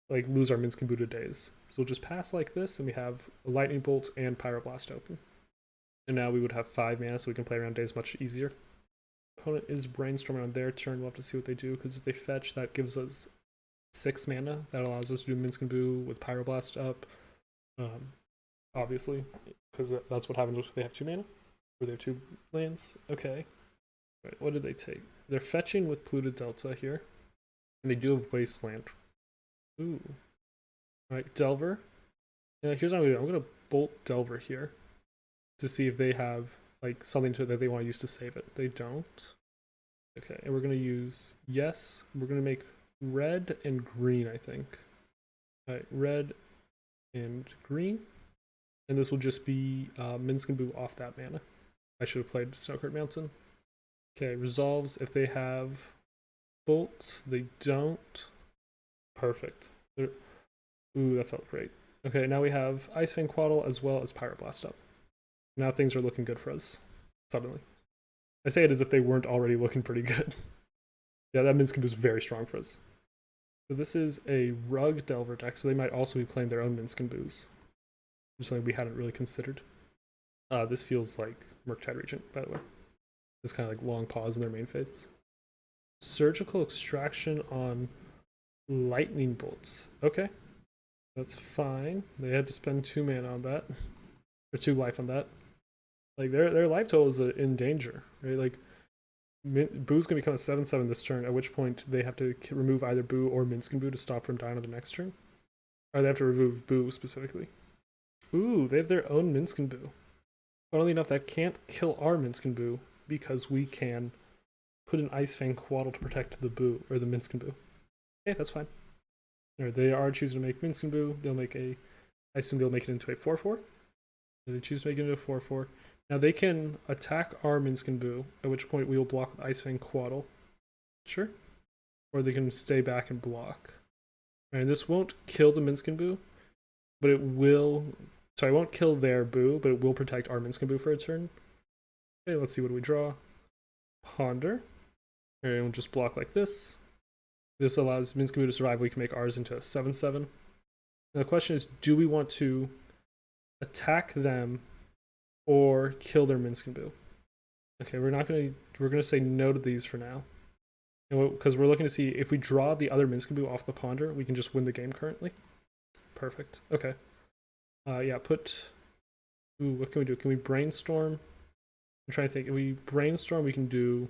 like lose our Minsc and Boo to days. So we'll just pass like this, and we have a Lightning Bolt and Pyroblast open. And now we would have 5 mana, so we can play around days much easier. Opponent is brainstorming on their turn. We'll have to see what they do, because if they fetch, that gives us 6 mana. That allows us to do Minsc and Boo with Pyroblast up. Obviously, because that's what happens if they have 2 mana. Or they have 2 lands. Okay. Right, what did they take? They're fetching with Polluted Delta here. And they do have Wasteland. Ooh. Alright, Delver. Yeah, here's what I'm gonna do. I'm gonna bolt Delver here to see if they have like something that they want to use to save it. They don't. Okay, and we're gonna use we're gonna make red and green, I think. Alright, red and green. And this will just be Minsc and Boo off that mana. I should have played Snowcurt Mountain. Okay, resolves if they have Bolt. They don't. Perfect. Ooh, that felt great. Okay, now we have Ice Fang Coatl as well as Pyroblast up. Now things are looking good for us, suddenly. I say it as if they weren't already looking pretty good. Yeah, that Minsc and Boo is very strong for us. So this is a Rug Delver deck, so they might also be playing their own Minsc and Boos. Just something we hadn't really considered. This feels like Murktide Regent, by the way. This kind of like long pause in their main phase. Surgical Extraction on Lightning Bolts. Okay, that's fine. They had to spend 2 mana on that, or 2 life on that. Like their life total is in danger, right? Like Boo's gonna become a 7/7 this turn. At which point they have to remove either Boo or Minsc and Boo to stop from dying on the next turn, or they have to remove Boo specifically. Ooh, they have their own Minsc and Boo. Funnily enough, that can't kill our Minsc and Boo because we can put an Ice Fang Coatl to protect the Boo, or the Minsc and Boo. Okay, that's fine. Right, they are choosing to make Minsc and Boo. They'll make I assume they'll make it into a 4/4. They choose to make it into a 4/4. Now they can attack our Minsc and Boo, at which point we will block with Ice Fang Coatl. Sure. Or they can stay back and block. And this won't kill the Minsc and Boo, but it will. So I won't kill their Boo, but it will protect our Minsc and Boo for a turn. Okay, let's see what do we draw. Ponder. And we'll just block like this. This allows Minsc and Boo to survive. We can make ours into a 7/7. Now the question is, do we want to attack them or kill their Minsc and Boo? Okay, we're gonna say no to these for now. Because we're looking to see if we draw the other Minsc and Boo off the Ponder, we can just win the game currently. Perfect. Okay. Yeah, ooh, what can we do? Can we brainstorm? I'm trying to think. If we brainstorm, we can do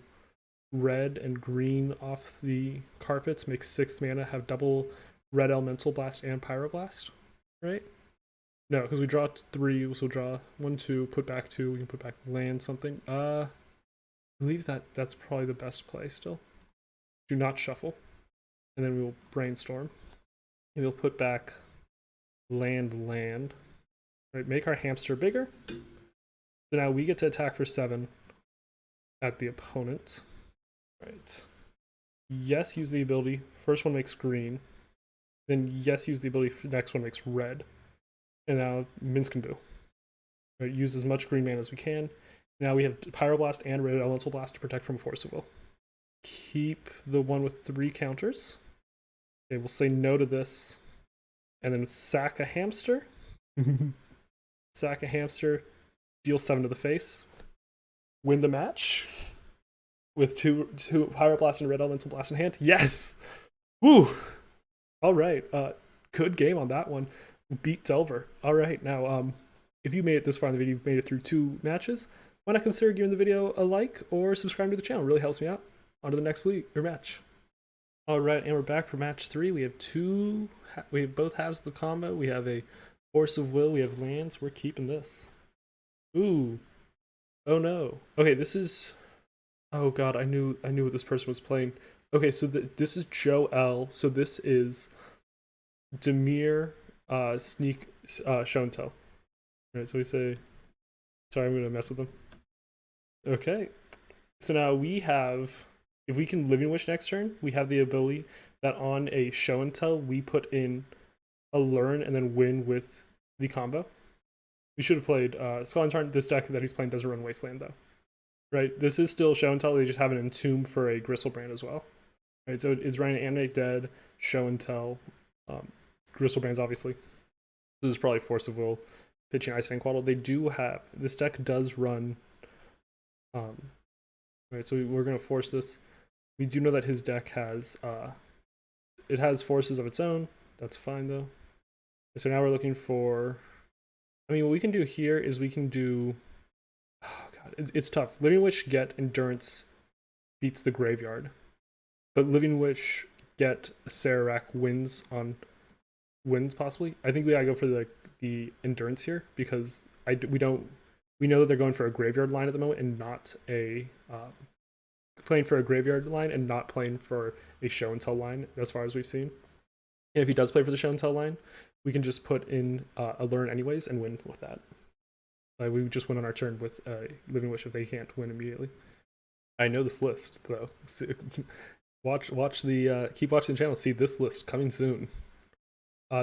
red and green off the carpets, make 6 mana, have double red Elemental Blast and Pyroblast, right? No, because we draw 3, so we'll draw 1, 2, put back 2, we can put back land something. I believe that's probably the best play still. Do not shuffle. And then we will brainstorm. And we'll put back land. Right, make our hamster bigger. So now we get to attack for 7 at the opponent. Right. Yes, use the ability. First one makes green. Then yes, use the ability. Next one makes red. And now Minsc and Boo. Right, use as much green mana as we can. Now we have Pyroblast and Red Elemental Blast to protect from Force of Will. Keep the one with 3 counters. Okay, we'll say no to this. And then sack a hamster. Sack a hamster. Deal 7 to the face. Win the match. With two Pyroblast and Red Elemental Blast in hand. Yes! Woo! Alright. Good game on that one. Beat Delver. All right, now if you made it this far in the video, you've made it through 2 matches. Why not consider giving the video a like or subscribing to the channel? It really helps me out. On to the next league or match. All right, and we're back for match 3. We have we have both halves of the combo. We have a Force of Will. We have lands. We're keeping this. Ooh. Oh no. Okay, this is. Oh god, I knew what this person was playing. Okay, so this is Joe L. So this is Demir, Sneak, Show and Tell. All right, so we say. Sorry, I'm gonna mess with them. Okay, so now we have. If we can Living Wish next turn, we have the ability that on a Show and Tell, we put in a Learn and then win with the combo. We should have played Skull and Tarn. This deck that he's playing doesn't run Wasteland, though. Right? This is still Show and Tell. They just have an Entomb for a Gristlebrand as well. Right? So it's running Animate Dead, Show and Tell, Gristlebrands, obviously. This is probably Force of Will, pitching Ice Fang Coatl. They do have... This deck does run... right, so we're going to force this. We do know that his deck has it has forces of its own. That's fine though. So now we're looking for. I mean, what we can do here is we can do. Oh god, it's tough. Living Wish get Endurance beats the Graveyard, but Living Wish get Acererak wins possibly. I think we gotta go for the Endurance here because we know that they're going for a Graveyard line at the moment and not a. Playing for a Graveyard line and not playing for a Show and Tell line as far as we've seen. And if he does play for the Show and Tell line, we can just put in a Learn anyways and win with that. We just win on our turn with Living Wish if they can't win immediately. I know this list though. Watch the keep watching the channel. See this list coming soon.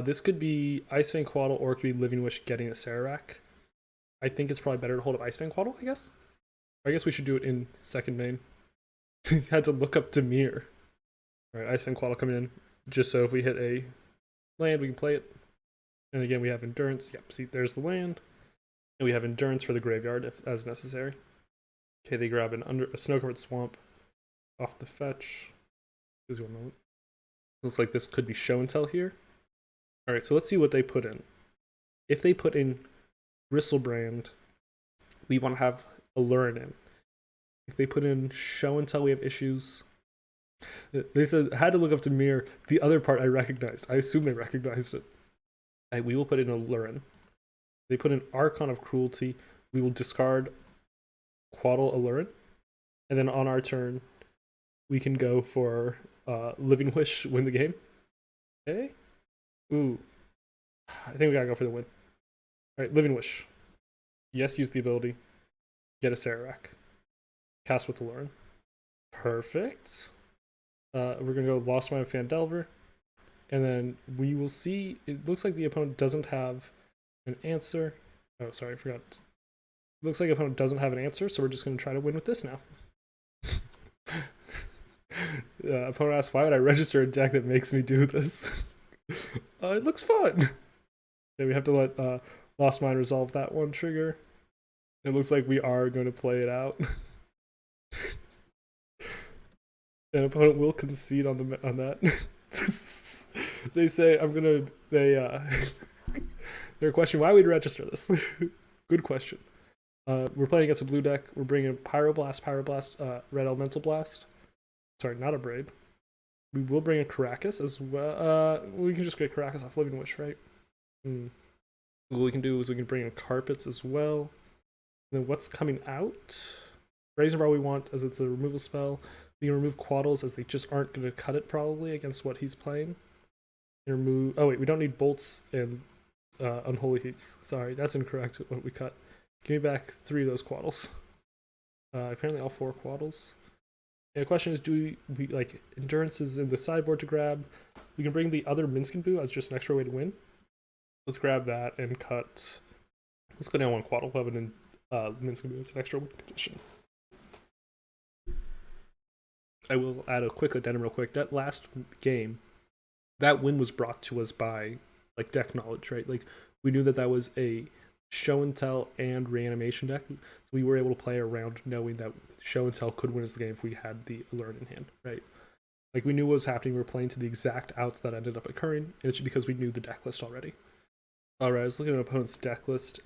This could be Ice Fang Coatl or it could be Living Wish getting a Acererak. I think it's probably better to hold up Ice Fang Coatl, I guess. Or I guess we should do it in second main. Had to look up Demir. Alright, Ice Fang Coatl coming in, just so if we hit a land, we can play it. And again, we have Endurance. Yep, see, there's the land. And we have Endurance for the Graveyard, if as necessary. Okay, they grab a Snow-Covered Swamp off the fetch. Gives you a moment. Looks like this could be Show and Tell here. Alright, so let's see what they put in. If they put in Gristlebrand, we want to have a Lurin in. If they put in Show and Tell, we have issues. They said, I had to look up to Mirror. The other part I recognized. I assume they recognized it. We will put in a Lurin. They put in Archon of Cruelty. We will discard Coatl Aluren. And then on our turn, we can go for Living Wish, win the game. Okay? Ooh. I think we gotta go for the win. Alright, Living Wish. Yes, use the ability. Get a Acererak. Cast with the Lurin. Perfect. We're going to go Lost Mind of Phandelver. And then we will see. It looks like the opponent doesn't have an answer. Oh, sorry, I forgot. It looks like the opponent doesn't have an answer, so we're just going to try to win with this now. Opponent asks, why would I register a deck that makes me do this? It looks fun. Okay, we have to let Lost Mind resolve that one trigger. It looks like we are going to play it out. An opponent will concede on that. They say they're questioning why we'd register this. Good question. We're playing against a blue deck. We're bringing Pyroblast, Red Elemental Blast. Sorry, not a Braid. We will bring a Karakas as well. We can just get Karakas off Living Wish, right? What we can do is we can bring in Carpets as well. And then what's coming out? Brazen Bar we want as it's a removal spell. We can remove Coatls as they just aren't going to cut it probably against what he's playing. And remove. Oh wait, we don't need Bolts and Unholy Heats. Sorry, that's incorrect. What we cut. Give me back 3 of those Coatls. Apparently all 4 Coatls. And the question is, do we like Endurance is in the sideboard to grab? We can bring the other Minsc and Boo as just an extra way to win. Let's grab that and cut. Let's go down 1 Coatl. We'll have it in Minsc and Boo as an extra win condition. I will add a quick addendum real quick. That last game, that win was brought to us by like deck knowledge, right? Like we knew that was a Show and Tell and Reanimation deck, so we were able to play around knowing that Show and Tell could win us the game if we had the Alert in hand, right? Like, we knew what was happening. We were playing to the exact outs that ended up occurring, and it's because we knew the deck list already. Alright, I was looking at an opponent's deck list,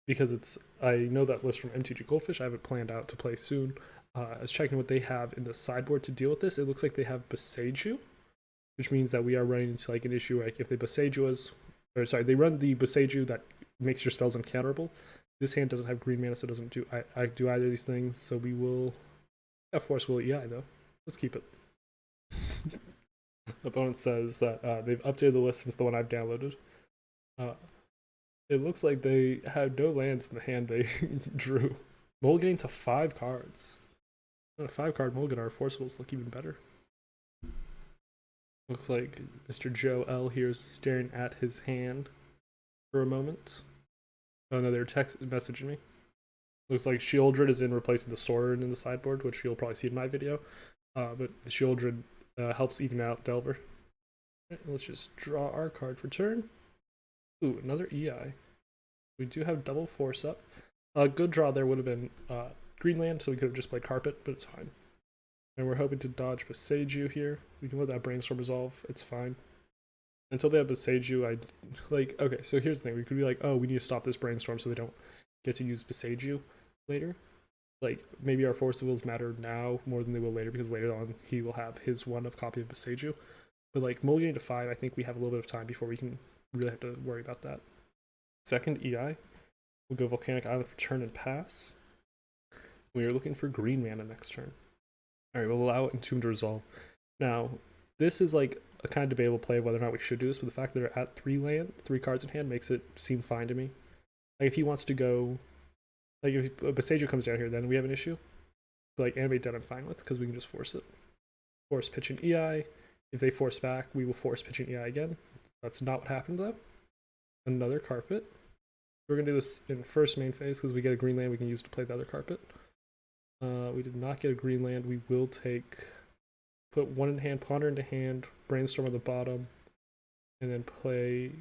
because I know that list from MTG Goldfish. I have it planned out to play soon. I was checking what they have in the sideboard to deal with this. It looks like they have Boseiju, which means that we are running into like an issue like if they Boseiju us, or sorry, they run the Boseiju that makes your spells uncounterable. This hand doesn't have green mana, so it doesn't do I do either of these things. So we will, yeah, Force will EI though. Let's keep it. Opponent says that they've updated the list since the one I've downloaded. It looks like they had no lands in the hand they drew. Mulliganing to 5 cards. On a 5-card mulligan, our forcibles look even better. Looks like Mr. Joe L here is staring at his hand for a moment. Oh no, they're text messaging me. Looks like Shieldred is in replacing the Sword in the sideboard, which you'll probably see in my video. But the Shieldred helps even out Delver. Right, let's just draw our card for turn. Ooh, another EI. We do have double Force up. A good draw there would have been Greenland, so we could have just played Carpet, but it's fine. And we're hoping to dodge Boseiju here. We can let that Brainstorm resolve, it's fine. Until they have Boseiju, okay, so here's the thing. We could be like, oh, we need to stop this Brainstorm so they don't get to use Boseiju later. Like, maybe our Force of Wills matter now more than they will later, because later on he will have his one of copy of Boseiju. But like, mulliganing to 5, I think we have a little bit of time before we can really have to worry about that. Second EI, we'll go Volcanic Island for turn and pass. We are looking for green mana next turn. Alright, we'll allow Entomb to resolve. Now, this is like a kind of debatable play of whether or not we should do this, but the fact that they're at 3 cards in hand makes it seem fine to me. Like, if he wants to go, like, if Boseiju comes down here, then we have an issue. But like, Animate Dead I'm fine with, because we can just force it. Force pitch an EI. If they force back, we will force pitch an EI again. That's not what happened though. Another Carpet. We're going to do this in first main phase, because we get a green land we can use to play the other Carpet. We did not get a green land. We will put 1 in hand, Ponder into hand, Brainstorm on the bottom, and then play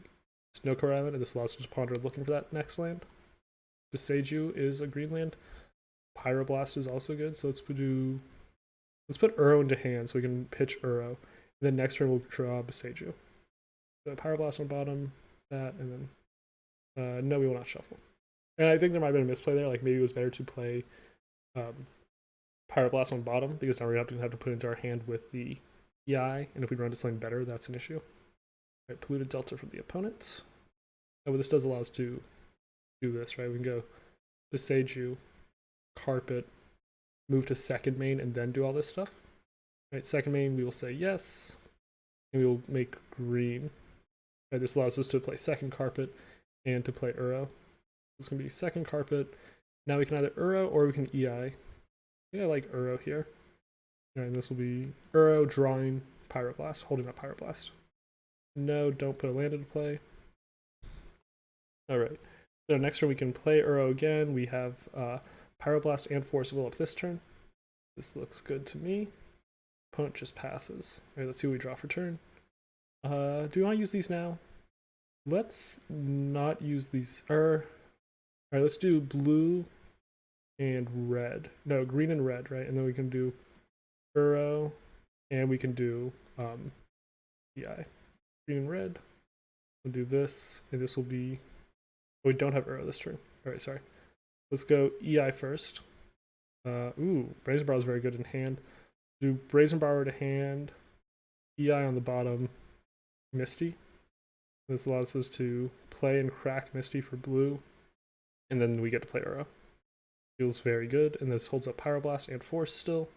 Snowcore Island, and this allows us to ponder looking for that next land. Boseiju is a green land. Pyroblast is also good, so let's put Uro into hand so we can pitch Uro. And then next turn we'll draw Boseiju. So Pyroblast on bottom, that, and then no, we will not shuffle. And I think there might have been a misplay there, like maybe it was better to play Pyroblast on bottom, because now we're going to have to put it into our hand with the EI, and if we run to something better, that's an issue. Right, Polluted Delta from the opponent. Oh, well, this does allow us to do this, right? We can go Boseiju, Carpet, move to second main, and then do all this stuff. Right, second main, we will say yes, and we will make green. Right, this allows us to play second Carpet and to play Uro. It's going to be second Carpet. Now we can either Uro or we can EI. I think I like Uro here. And this will be Uro, drawing Pyroblast, holding up Pyroblast. No, don't put a land into play. Alright, so next turn we can play Uro again. We have Pyroblast and Force of Will up this turn. This looks good to me. Opponent just passes. Alright, let's see what we draw for turn. Do we want to use these now? Let's not use these. Alright, let's do blue and red. No, green and red, right? And then we can do Uro, and we can do EI. Green and red. We'll do this, and this will be... Oh, we don't have Uro this turn. Alright, sorry. Let's go EI first. Ooh, Brazen Borrow is very good in hand. Do Brazen Borrower to hand, EI on the bottom, Misty. This allows us to play and crack Misty for blue, and then we get to play Uro. Feels very good, and this holds up Pyroblast and Force still.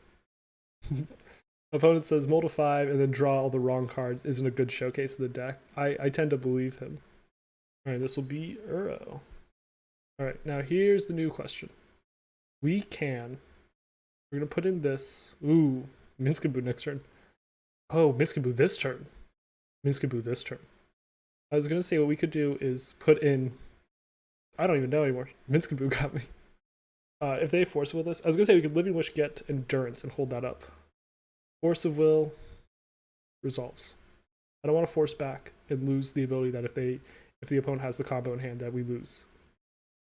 Opponent says mull to 5 and then draw all the wrong cards isn't a good showcase of the deck. I tend to believe him. Alright, this will be Uro. Alright, now here's the new question. We're going to put in this. Ooh, Minsc and Boo next turn. Oh, Minsc and Boo this turn. Minsc and Boo this turn. I was going to say what we could do is put in... I don't even know anymore. Minsc and Boo got me. If they Force of Will this, I was going to say we could Living Wish, get Endurance, and hold that up. Force of Will resolves. I don't want to force back and lose the ability that if the opponent has the combo in hand that we lose.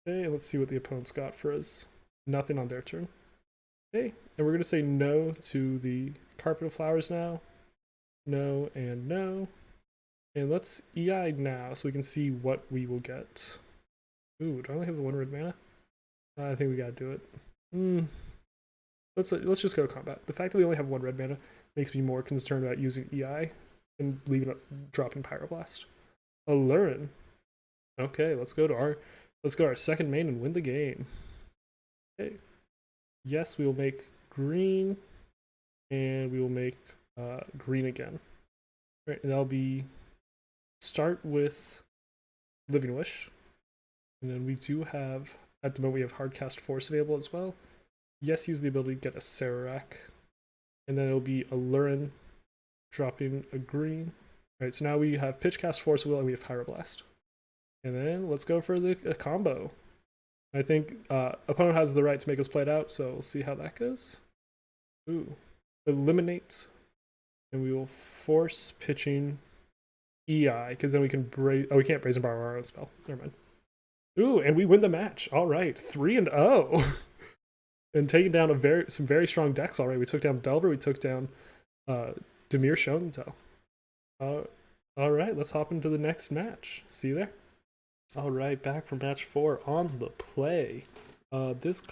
Okay, let's see what the opponent's got for us. Nothing on their turn. Okay, and we're going to say no to the Carpet of Flowers now. No and no. And let's EI now so we can see what we will get. Ooh, do I only have the 1 red mana? I think we gotta do it. Let's just go to combat. The fact that we only have 1 red mana makes me more concerned about using EI and leaving it dropping Pyroblast. Aluren. Okay, let's go our second main and win the game. Okay. Yes, we will make green, and we will make green again. All right, and that'll be start with Living Wish, and then we do have at the moment we have Hardcast Force available as well. Yes, use the ability to get a Acererak, and then it'll be Aluren dropping a green. All right, so now we have Pitchcast Force Will and we have Pyroblast. And then let's go for the combo. I think opponent has the right to make us play it out, so we'll see how that goes. Ooh, eliminate, and we will force pitching EI because then we can we can't Brazen Bar our own spell. Never mind. Ooh, and we win the match. All right, 3-0, and taking down some very strong decks already. We took down Delver. We took down Dimir Shoguntel. All right, let's hop into the next match. See you there. All right, back from match 4 on the play. This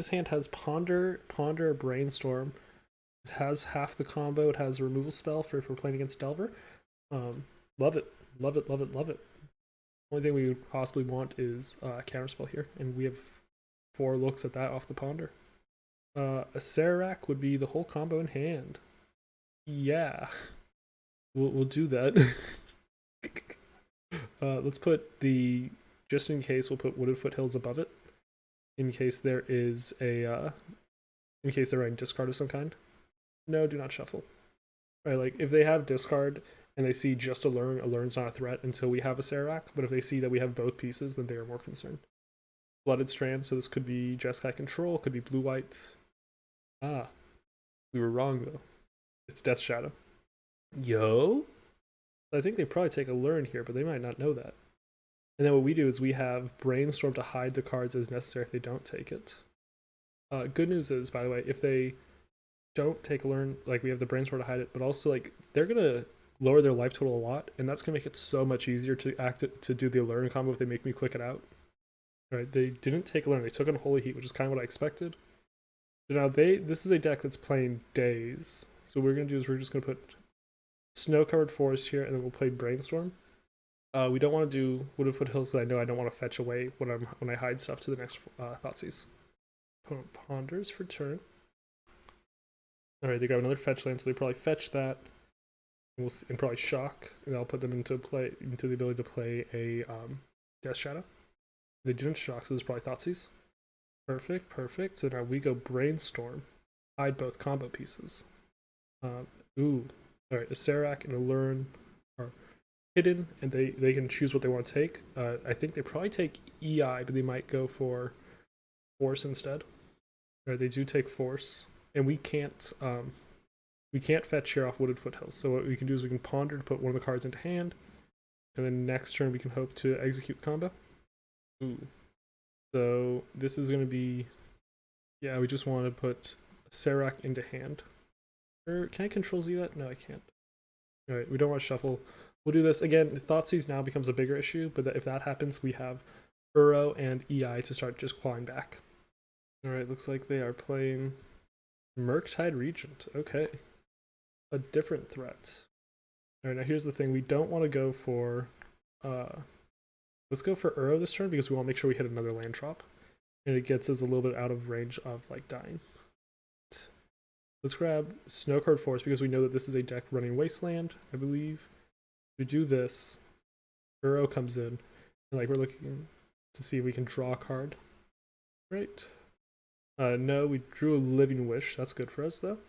hand has Ponder, Brainstorm. It has half the combo. It has a removal spell if we're playing against Delver. Love it. Only thing we would possibly want is counterspell here, and we have 4 looks at that off the Ponder. Acererak would be the whole combo in hand. Yeah, we'll do that. Let's put just in case, we'll put Wooded Foothills above it, in case there is in case they're writing discard of some kind. No, do not shuffle. Right, like if they have discard and they see just Aluren's not a threat until we have a Acererak, but if they see that we have both pieces, then they are more concerned. Blooded Strand, so this could be Jeskai Control, could be blue-white. We were wrong though. It's Death Shadow. Yo? I think they probably take Aluren here, but they might not know that. And then what we do is we have Brainstorm to hide the cards as necessary if they don't take it. Good news is, by the way, if they don't take Aluren, like we have the Brainstorm to hide it, but also like they're gonna lower their life total a lot, and that's gonna make it so much easier to do the Aluren combo if they make me click it out. Alright, they didn't take Aluren, they took Unholy Heat, which is kind of what I expected. So now this is a deck that's playing Daze. So what we're gonna do is we're just gonna put Snow-Covered Forest here, and then we'll play Brainstorm. We don't want to do Wooded Foothills because I know I don't want to fetch away when I hide stuff to the next Thoughtseize. Opponent ponders for turn. Alright, they grab another fetch land, so they probably fetch that. And probably shock, and I'll put them into the ability to play a Death Shadow. They didn't shock, so this is probably Thoughtseize. Perfect. So now we go Brainstorm. Hide both combo pieces. Alright, Acererak and Aluren are hidden, and they can choose what they want to take. I think they probably take EI, but they might go for Force instead. Alright, they do take Force, and we can't fetch here off Wooded Foothills. So what we can do is we can ponder to put one of the cards into hand, and then next turn we can hope to execute the combo. So this is going to be, yeah, we just want to put Acererak into hand. Or can I control Z that? No, I can't. Alright, we don't want to shuffle. We'll do this again. Thoughtseize now becomes a bigger issue, but if that happens, we have Uro and EI to start just clawing back. Alright, looks like they are playing Murktide Regent. Okay. A different threat. Alright, now here's the thing. We don't want to go for let's go for Uro this turn because we want to make sure we hit another land drop. And it gets us a little bit out of range of like dying. Let's grab Snow-Covered Forest because we know that this is a deck running Wasteland, I believe. We do this, Uro comes in, and like we're looking to see if we can draw a card. Right. No, we drew a Living Wish. That's good for us though.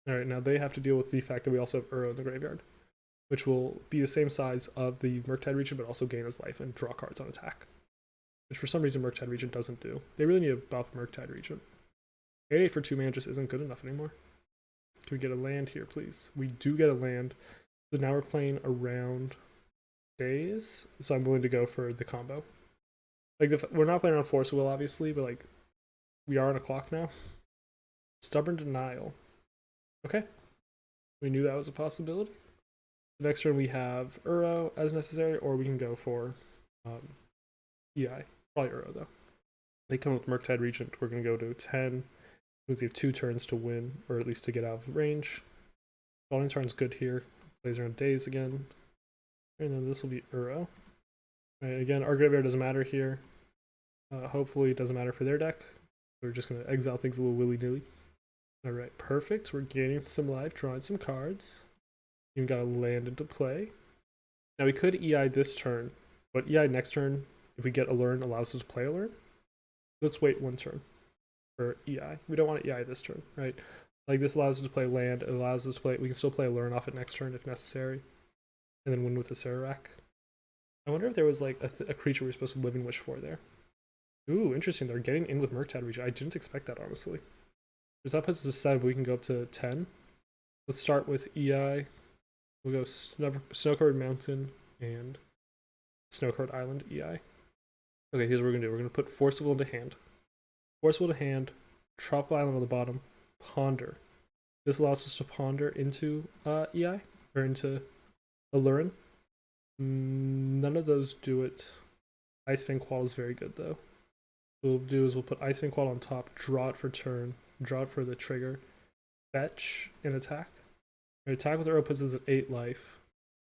Alright, now they have to deal with the fact that we also have Uro in the graveyard, which will be the same size of the Murktide Regent, but also gain his life and draw cards on attack. Which for some reason Murktide Regent doesn't do. They really need to buff Murktide Regent. 8/8 for 2 mana just isn't good enough anymore. Can we get a land here, please? We do get a land. So now we're playing around Daze, so I'm willing to go for the combo. Like, we're not playing around Force Will, obviously, but like, we are on a clock now. Stubborn Denial. Okay, We knew that was a possibility. The next turn we have Uro as necessary, or we can go for EI. Probably Uro though. They come with Murktide Regent. We're going to go to 10. We have 2 turns to win, or at least to get out of range. Following turn's good here. Plays around Daze again. And then this will be Uro. Right, again, our graveyard doesn't matter here. Hopefully it doesn't matter for their deck. We're just going to exile things a little willy-nilly. Alright, perfect. We're gaining some life, drawing some cards. Even got a land into play. Now we could EI this turn, but EI next turn, if we get Aluren, allows us to play Aluren. Let's wait 1 turn for EI. We don't want to EI this turn, right? Like this allows us to play land, it allows us to play, we can still play Aluren off it next turn if necessary. And then win with Acererak. I wonder if there was like a creature we were supposed to Living Wish for there. Ooh, interesting. They're getting in with Murktide Regent. I didn't expect that, honestly. Because that puts us to 7, but we can go up to 10. Let's start with EI. We'll go Snow-Covered Mountain and Snow-Covered Island EI. Okay, here's what we're going to do. We're going to put Forcible into hand. Forcible to hand, Tropical Island on the bottom, Ponder. This allows us to ponder into EI, or into Aluren. None of those do it. Ice Fang Coatl is very good though. What we'll do is we'll put Ice Fang Coatl on top, draw it for turn, draw it for the trigger, fetch, and attack. Our attack with Uro puts us at 8 life.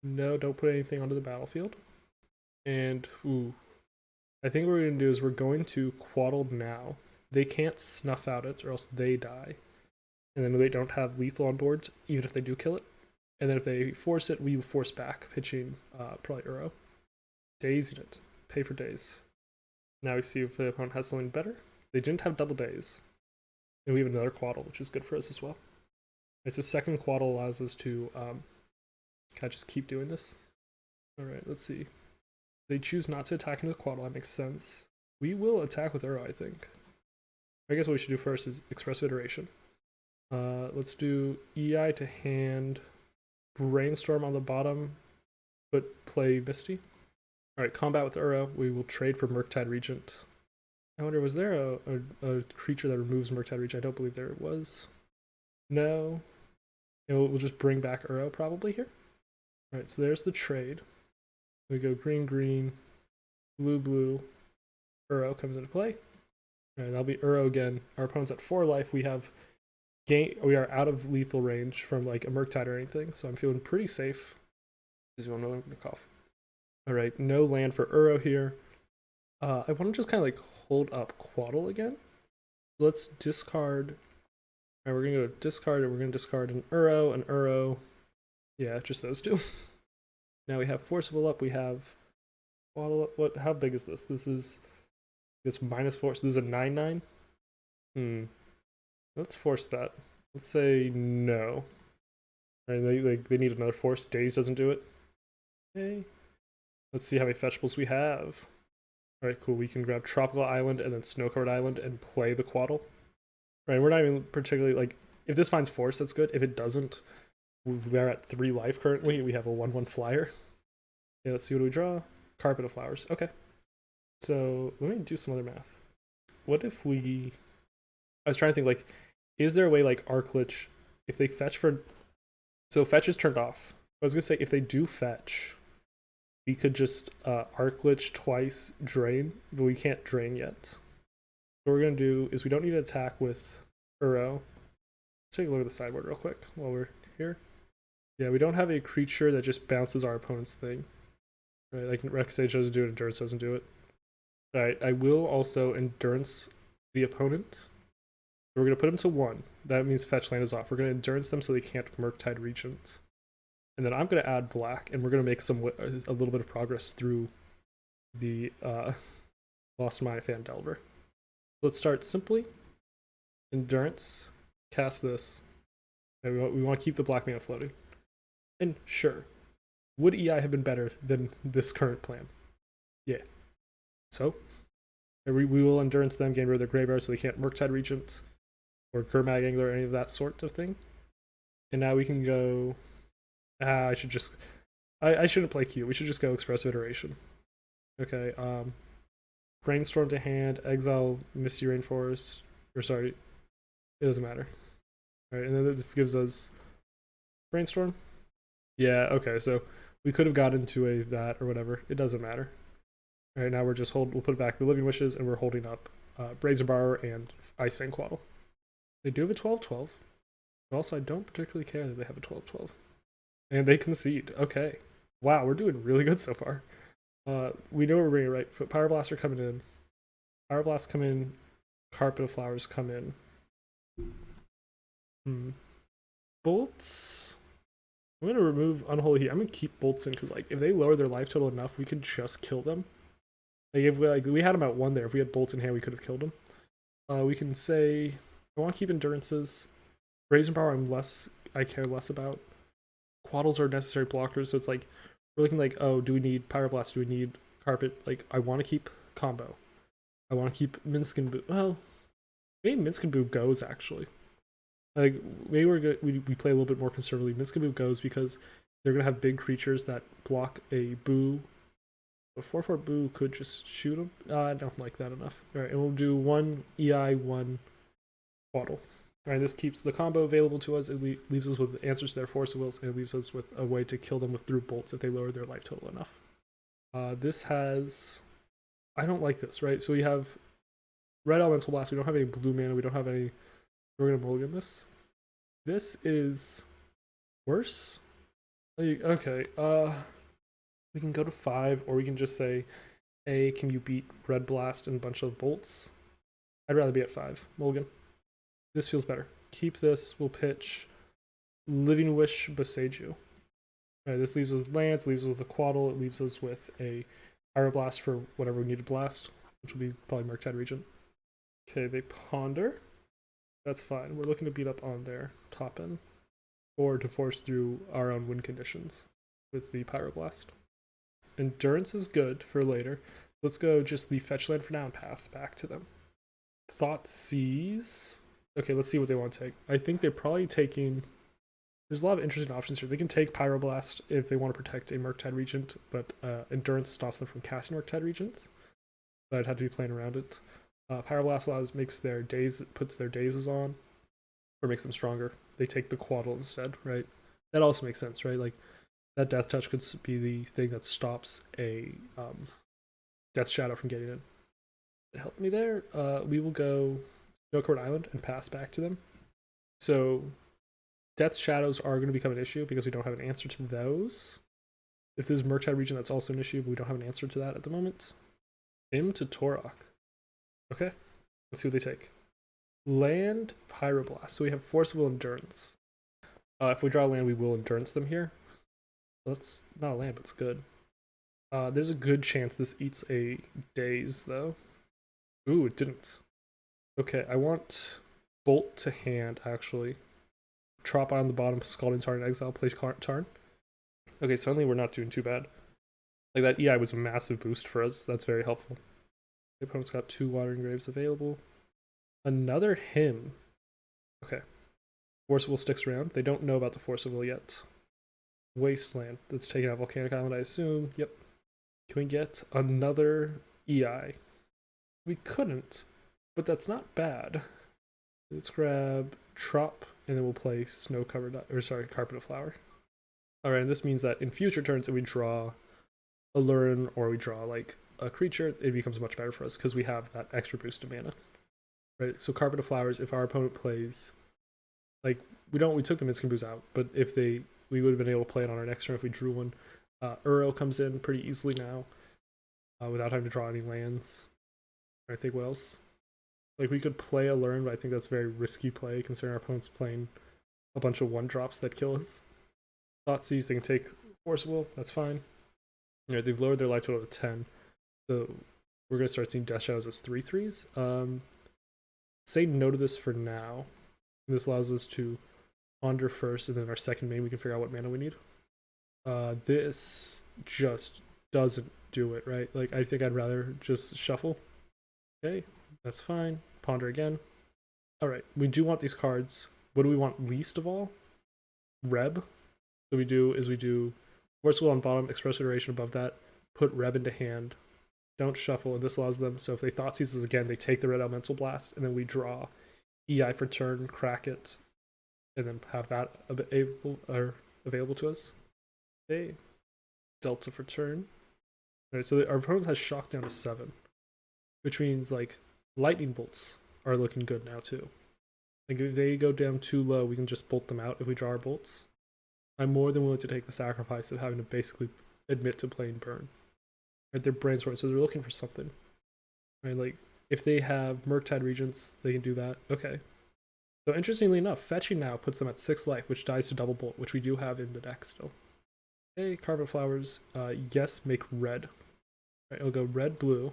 No, don't put anything onto the battlefield. And, ooh. I think what we're going to do is we're going to Coatl now. They can't snuff out it or else they die. And then they don't have lethal on board, even if they do kill it. And then if they force it, we force back, pitching probably Uro. Dazing it. Pay for days. Now we see if the opponent has something better. They didn't have double days. And we have another Coatl, which is good for us as well. Right, so second Coatl allows us to kind of just keep doing this. Alright, let's see. They choose not to attack into the Coatl, that makes sense. We will attack with Uro, I think. I guess what we should do first is Expressive Iteration. Let's do EI to hand, Brainstorm on the bottom, but play Misty. Alright, combat with Uro. We will trade for Murktide Regent. I wonder, was there a creature that removes Murktide Regent? I don't believe there was. No. And we'll just bring back Uro probably here. Alright, so there's the trade. We go green, green, blue, blue. Uro comes into play. Alright, that'll be Uro again. Our opponent's at 4 life. We are out of lethal range from like a Murktide or anything, so I'm feeling pretty safe. Because you all know I'm gonna cough. Alright, no land for Uro here. I want to just kind of like hold up Coatl again. Let's discard. Alright, we're gonna go discard, and we're gonna discard an Uro. Yeah, just those 2. Now we have Forcible up, we have Coatl up. How big is this? It's -4, so this is a 9/9. Let's force that. Let's say no. Alright, they need another force. Daze doesn't do it. Okay. Let's see how many fetchables we have. Alright, cool. We can grab Tropical Island and then Snow-Covered Island and play the Coatl. Right, we're not even particularly, like, if this finds force, that's good. If it doesn't, we're at 3 life currently. We have a 1/1 flyer. Okay, let's see what we draw. Carpet of Flowers. Okay. So, let me do some other math. What if we... I was trying to think, like, is there a way, like, Archlich, if they fetch for... So, fetch is turned off. I was going to say, if they do fetch, we could just Archlich twice, drain, but we can't drain yet. What we're going to do is we don't need to attack with Uro. Let's take a look at the sideboard real quick while we're here. Yeah, we don't have a creature that just bounces our opponent's thing. Right, like Rex Sage doesn't do it, Endurance doesn't do it. Alright, I will also Endurance the opponent. We're going to put him to 1. That means fetch land is off. We're going to Endurance them so they can't Murktide Regent. And then I'm going to add black, and we're going to make a little bit of progress through the Lost Mine Fan Delver. Let's start simply. Endurance. Cast this. And we want to keep the black mana floating. And sure, would EI have been better than this current plan? Yeah. So, we will Endurance them, gain rid of their graveyard so they can't Murktide Regent or Gurmag Angler or any of that sort of thing. And now we can go... I shouldn't play Q. We should just go Expressive Iteration. Okay, Brainstorm to hand, exile Misty Rainforest, or sorry, it doesn't matter. Alright, and then this gives us Brainstorm? Yeah, okay, so we could have got into a that or whatever. It doesn't matter. All right, now we'll put back the Living Wishes, and we're holding up Brazen Borrower and Ice Fang Coatl. They do have a 12-12. But also, I don't particularly care that they have a 12-12. And they concede. Okay. Wow, we're doing really good so far. We know we're bringing right. Power Blaster coming in. Power Blast come in. Carpet of Flowers come in. Bolts. I'm gonna remove Unholy Heat. I'm gonna keep Bolts in because like if they lower their life total enough, we could just kill them. Like if we had them at 1 there, if we had Bolts in hand, we could have killed them. We can say I want to keep Endurances. Brazen Power I care less about. Coatls are necessary blockers, so it's like we're looking like, oh, do we need Pyroblast? Do we need Carpet? Like I want to keep Combo. I want to keep Minsc and Boo. Well, maybe Minsc and Boo goes actually. Like maybe we play a little bit more conservatively. Minsc and Boo goes because they're gonna have big creatures that block a Boo. A 4/4 Boo could just shoot them. I don't like that enough. All right, and we'll do 1 EI, 1 Coatl. Alright, this keeps the combo available to us. It leaves us with answers to their Force of Wills, and it leaves us with a way to kill them with through bolts if they lower their life total enough. This has... I don't like this, right? So we have red Elemental Blast. We don't have any blue mana. We don't have any... We're going to mulligan this. This is worse. Like, okay, we can go to 5, or we can just say, A, can you beat Red Blast and a bunch of bolts? I'd rather be at 5. Mulligan. This feels better. Keep this. We'll pitch Living Wish Boseiju. Alright, this leaves us with lands, leaves us with a Coatl, it leaves us with a Pyroblast for whatever we need to blast, which will be probably Murktide Regent. Okay, they ponder. That's fine. We're looking to beat up on their top end, or to force through our own win conditions with the Pyroblast. Endurance is good for later. Let's go just the fetch land for now and pass back to them. Thoughtseize. Okay, let's see what they want to take. I think they're probably taking... There's a lot of interesting options here. They can take Pyroblast if they want to protect a Murktide Regent, but Endurance stops them from casting Murktide Regents. So I'd have to be playing around it. Pyroblast puts their dazes on, or makes them stronger. They take the Coatl instead, right? That also makes sense, right? Like, that Death Touch could be the thing that stops a Death Shadow from getting in. Help me there. We will go Snowcovered Island and pass back to them. So Death Shadows are going to become an issue because we don't have an answer to those. If there's Murktide Region, that's also an issue, but we don't have an answer to that at the moment. Im to Torok. Okay, let's see what they take. Land, Pyroblast. So we have Forcible Endurance. If we draw land, we will Endurance them here. That's not a land, but it's good. There's a good chance this eats a Daze, though. Ooh, it didn't. Okay, I want Bolt to hand, actually. Trop on the bottom, Scalding Tarn, Exile, play Tarn. Okay, suddenly we're not doing too bad. Like, that EI was a massive boost for us. That's very helpful. The opponent's got 2 Watering Graves available. Another Hymn. Okay. Forcible sticks around. They don't know about the Forcible yet. Wasteland. That's taking out Volcanic Island, I assume. Yep. Can we get another EI? We couldn't, but that's not bad. Let's grab Trop, and then we'll play Carpet of Flower. Alright, and this means that in future turns, if we draw Aluren or we draw like a creature, it becomes much better for us because we have that extra boost of mana. Right, so Carpet of Flowers, if our opponent plays, like, we took the Minsc and Boos out, but if we would have been able to play it on our next turn if we drew one. Uro comes in pretty easily now, without having to draw any lands. I think what else? Like, we could play Aluren, but I think that's a very risky play considering our opponent's playing a bunch of 1-drops that kill us. Thoughtseize, they can take Forcible, that's fine. You know, they've lowered their life total to 10, so we're going to start seeing Death Shadows as 3/3s. Say no to this for now. This allows us to ponder first, and then our second main we can figure out what mana we need. This just doesn't do it, right? Like, I think I'd rather just shuffle. Okay, that's fine. Ponder again. Alright, we do want these cards. What do we want least of all? Reb. So we do Forcible on bottom, Expressive Iteration above that, put Reb into hand, don't shuffle, and this allows them, so if they Thoughtseize us again, they take the red Elemental Blast, and then we draw EI for turn, crack it, and then have that available to us. Okay, Delta for turn. Alright, so our opponent has shock down to 7, which means like lightning bolts are looking good now too. Like if they go down too low, we can just bolt them out if we draw our bolts. I'm more than willing to take the sacrifice of having to basically admit to playing burn. Right, they're brainstorming, so they're looking for something. Right, like if they have Murktide Regents, they can do that. Okay. So interestingly enough, fetching now puts them at 6 life, which dies to double bolt, which we do have in the deck still. Okay, Carpet Flowers, yes, make red. Right, it'll go red, blue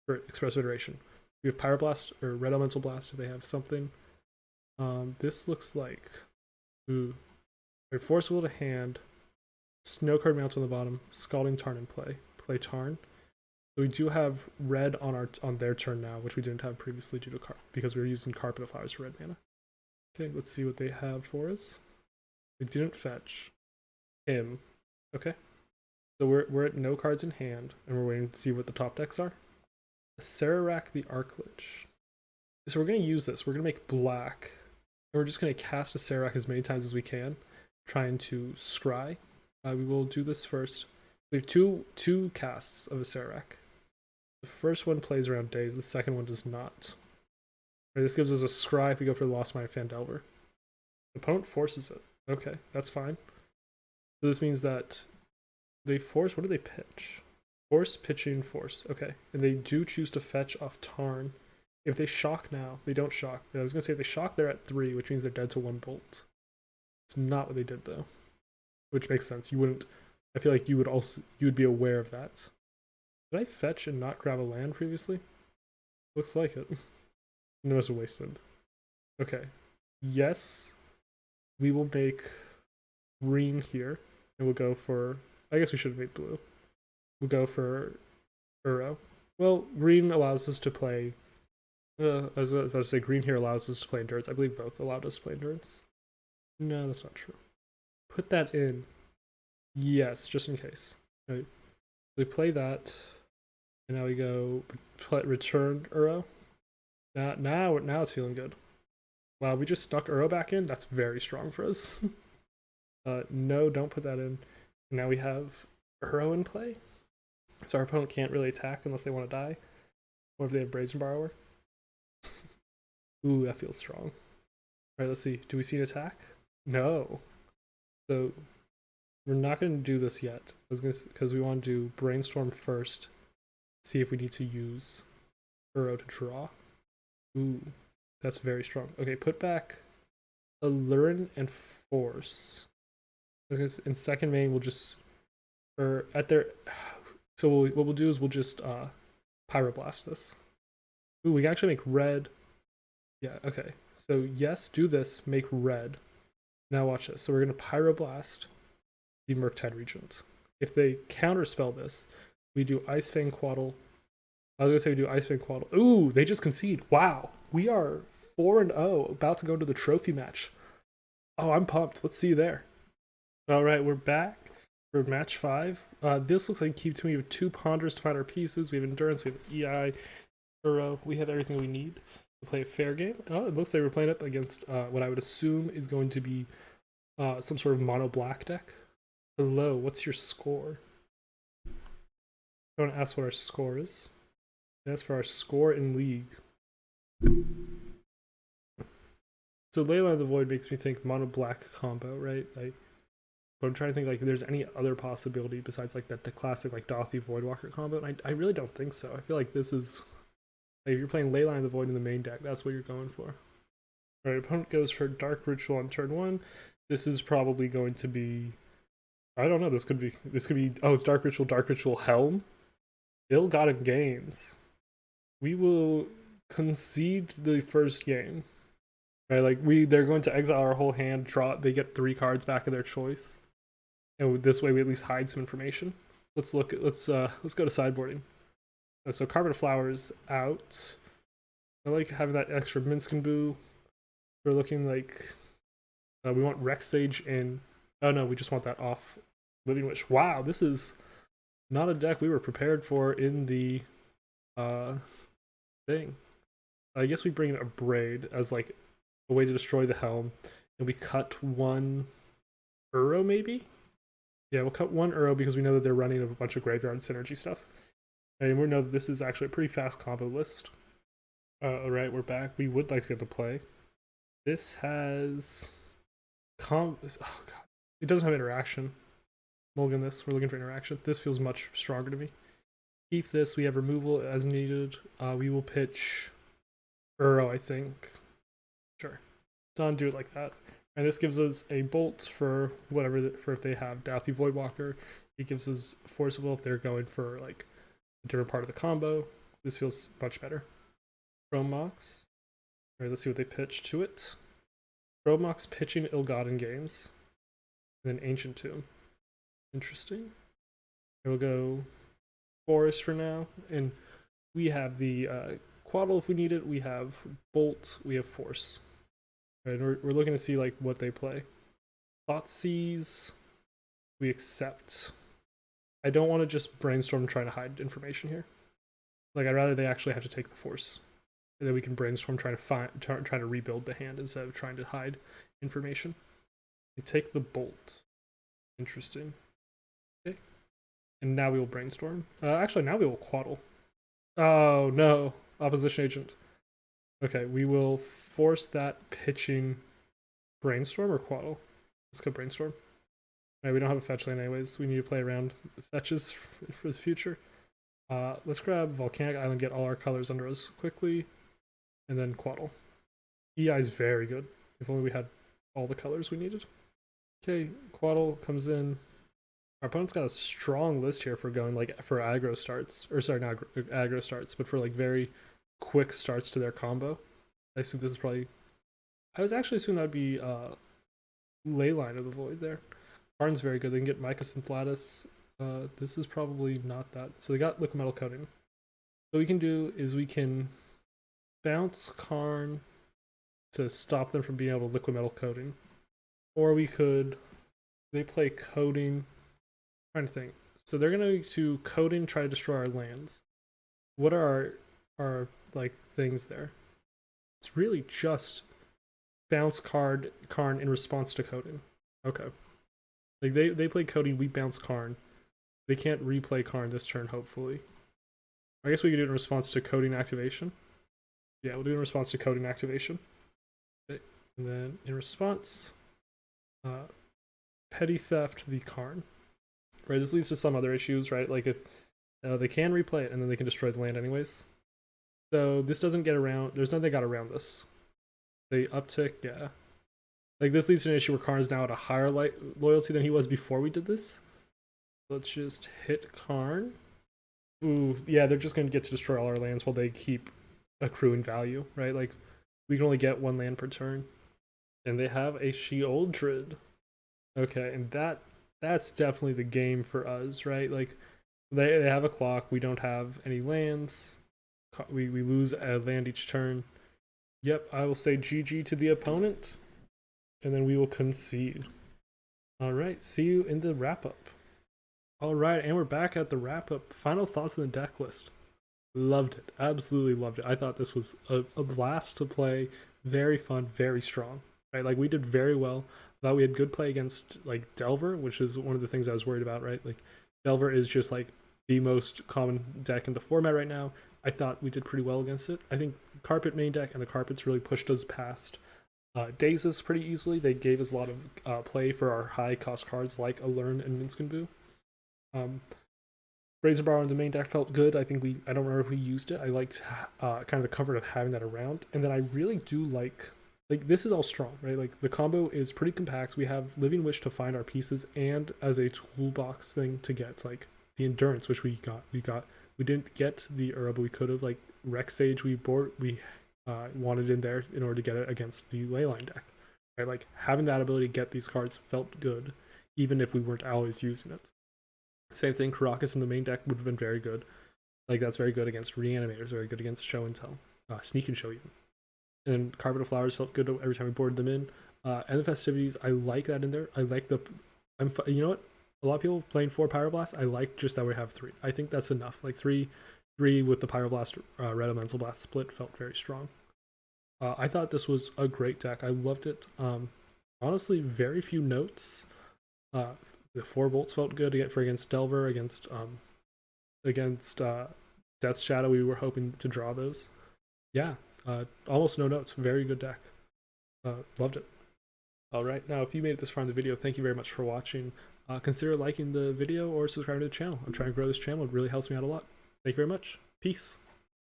for Expressive Iteration. We have Pyroblast or Red Elemental Blast if they have something. This looks like Force Will to hand, Snow Card Mount on the bottom, Scalding Tarn in play. Play Tarn. So we do have red on their turn now, which we didn't have previously due to because we were using Carpet of Flowers for red mana. Okay, let's see what they have for us. They didn't fetch him. Okay. So we're at no cards in hand, and we're waiting to see what the top decks are. Acererak the Archlich. So we're going to use this. We're going to make black, and we're just going to cast Acererak as many times as we can, trying to scry. We will do this first. We have two casts of Acererak. The first one plays around days, the second one does not. Right, this gives us a scry if we go for the Lost Mine of Phandelver. The opponent forces it. Okay, that's fine. So this means that they force, what do they pitch? Force, pitching, force. Okay, and they do choose to fetch off Tarn. If they shock now, they don't shock. I was going to say if they shock, they're at 3, which means they're dead to 1 bolt. It's not what they did though, which makes sense. You wouldn't, I feel like you would be aware of that. Did I fetch and not grab a land previously? Looks like it. No, it's wasted. Okay. Yes, we will make green here, and we'll go for, I guess we should have made blue. We'll go for Uro. Well, green allows us to play, I was about to say green here allows us to play Endurance. I believe both allowed us to play Endurance. No, that's not true. Put that in. Yes, just in case. Right. We play that, and now we go return Uro. Now it's feeling good. Wow, we just stuck Uro back in? That's very strong for us. No, don't put that in. Now we have Uro in play. So our opponent can't really attack unless they want to die. Or if they have Brazen Borrower. Ooh, that feels strong. Alright, let's see. Do we see an attack? No. So we're not going to do this yet. Because we want to do Brainstorm first. See if we need to use Uro to draw. Ooh, that's very strong. Okay, put back Aluren and Force. In second main, we'll just, or at their, so what we'll do is we'll just Pyroblast this. Ooh, we can actually make red. Yeah, okay. So yes, do this, make red. Now watch this. So we're going to Pyroblast the Murktide Regent. If they counterspell this, we do Ice Fang Coatl. I was going to say we do Ice Fang Coatl. Ooh, they just concede. Wow. We are 4-0, about to go into the trophy match. Oh, I'm pumped. Let's see you there. All right, we're back for match 5. This looks like Keep 2. We have 2 Ponders to find our pieces. We have Endurance. We have EI. We have everything we need to play a fair game. Oh, it looks like we're playing up against what I would assume is going to be some sort of mono black deck. Hello, what's your score? I want to ask what our score is. That's for our score in League. So Leyline of the Void makes me think mono black combo, right? Like, but I'm trying to think like if there's any other possibility besides like the classic like Dothy Voidwalker combo, and I really don't think so. I feel like this is like if you're playing Leyline of the Void in the main deck, that's what you're going for. Alright, opponent goes for Dark Ritual on turn 1. This is probably going to be, I don't know, this could be oh, it's Dark Ritual Helm. Ill-gotten gains. We will concede the first game. Right, like they're going to exile our whole hand, draw, they get 3 cards back of their choice. And this way we at least hide some information. Let's go to sideboarding. So Carpet of Flowers out. I like having that extra Minsc and Boo. We're looking like we want Rex Sage in. Oh no, we just want that off Living Wish. Wow, this is not a deck we were prepared for in the thing. I guess we bring in a Braid as like a way to destroy the Helm. and we cut 1 Uro maybe? Yeah, we'll cut 1 Uro because we know that they're running a bunch of graveyard synergy stuff. And we know that this is actually a pretty fast combo list. Alright, we're back. We would like to get the play. This has... oh god. It doesn't have interaction. Mulligan this. We're looking for interaction. This feels much stronger to me. Keep this. We have removal as needed. We will pitch Uro, I think. Sure. Don't do it like that. And this gives us a bolt for whatever, for if they have Doughty Voidwalker. It gives us Forcible if they're going for like a different part of the combo. This feels much better. Chrome Mox. Alright, let's see what they pitch to it. Chrome Mox pitching Ill-Gotten Gains. And then Ancient Tomb. Interesting. We'll go Forest for now. And we have the Coatl if we need it. We have Bolt. We have Force. Right, we're looking to see like what they play. Thoughtseize, we accept. I don't want to just brainstorm trying to hide information here. Like I'd rather they actually have to take the Force, and then we can brainstorm trying to rebuild the hand instead of trying to hide information. We take the Bolt. Interesting. Okay, and now we will brainstorm. Actually, now we will Coatl. Oh no, opposition agent. Okay, we will force that pitching Brainstorm or Coatl. Let's go Brainstorm. Alright, we don't have a fetch lane anyways. We need to play around fetches for the future. Let's grab Volcanic Island, get all our colors under us quickly, and then Coatl. EI is very good. If only we had all the colors we needed. Okay, Coatl comes in. Our opponent's got a strong list here for going like for aggro starts. Or sorry, not aggro starts, but for like very quick starts to their combo. I assume this is probably... I was actually assuming that'd be Leyline of the Void there. Karn's very good. They can get Mycosynth Lattice. This is probably not that. So they got Liquid Metal Coating. What we can do is we can bounce Karn to stop them from being able to Liquid Metal Coating. Or we could... They play Coating. I'm trying to think. So they're going to Coating, try to destroy our lands. What are our like things there? It's really just bounce Karn in response to Coating. Okay. Like they play Coating, we bounce Karn. They can't replay Karn this turn, hopefully. I guess we could do it in response to Coating activation. Yeah, we'll do it in response to Coating activation. Okay. And then in response, Petty Theft the Karn. Right, this leads to some other issues, right? Like if they can replay it and then they can destroy the land anyways. So this doesn't get around. There's nothing they got around this. They uptick, yeah. Like this leads to an issue where Karn is now at a higher loyalty than he was before we did this. Let's just hit Karn. Ooh, yeah, they're just going to get to destroy all our lands while they keep accruing value, right? Like we can only get 1 land per turn. And they have a Sheoldred. Okay, and that's definitely the game for us, right? Like they have a clock. We don't have any lands. We lose a land each turn. Yep, I will say GG to the opponent, and then we will concede. Alright, see you in the wrap-up. Alright, and we're back at the wrap-up. Final thoughts on the deck list. Loved it. Absolutely loved it. I thought this was a blast to play. Very fun, very strong. Right, like we did very well. I thought we had good play against like Delver, which is one of the things I was worried about, right? Like Delver is just like the most common deck in the format right now. I thought we did pretty well against it. I think Carpet main deck and the Carpets really pushed us past Dazes pretty easily. They gave us a lot of play for our high cost cards like Aluren and Minsc and Boo. Razorbar on the main deck felt good. I think I don't remember if we used it. I liked kind of the comfort of having that around. And then I really do like this is all strong, right? Like the combo is pretty compact. We have Living Wish to find our pieces and as a toolbox thing to get like the Endurance, which we got. We didn't get the Uro, but we could have. Like Rex Sage we wanted in there in order to get it against the Leyline deck. Right? Like having that ability to get these cards felt good, even if we weren't always using it. Same thing, Karakas in the main deck would have been very good. Like that's very good against Reanimators, very good against Show and Tell. Sneak and Show even. And Carpet of Flowers felt good every time we boarded them in. And the Festivities, I like that in there. I like you know what? A lot of people playing 4 Pyroblast, I like just that we have 3. I think that's enough. Like 3 with the Pyroblast Red Elemental Blast split felt very strong. I thought this was a great deck. I loved it. honestly very few notes. The 4 bolts felt good against Delver, against Death Shadow. We were hoping to draw those. Yeah, almost no notes. Very good deck. Loved it. Alright, now if you made it this far in the video, thank you very much for watching. Consider liking the video or subscribing to the channel. I'm trying to grow this channel. It really helps me out a lot. Thank you very much. Peace.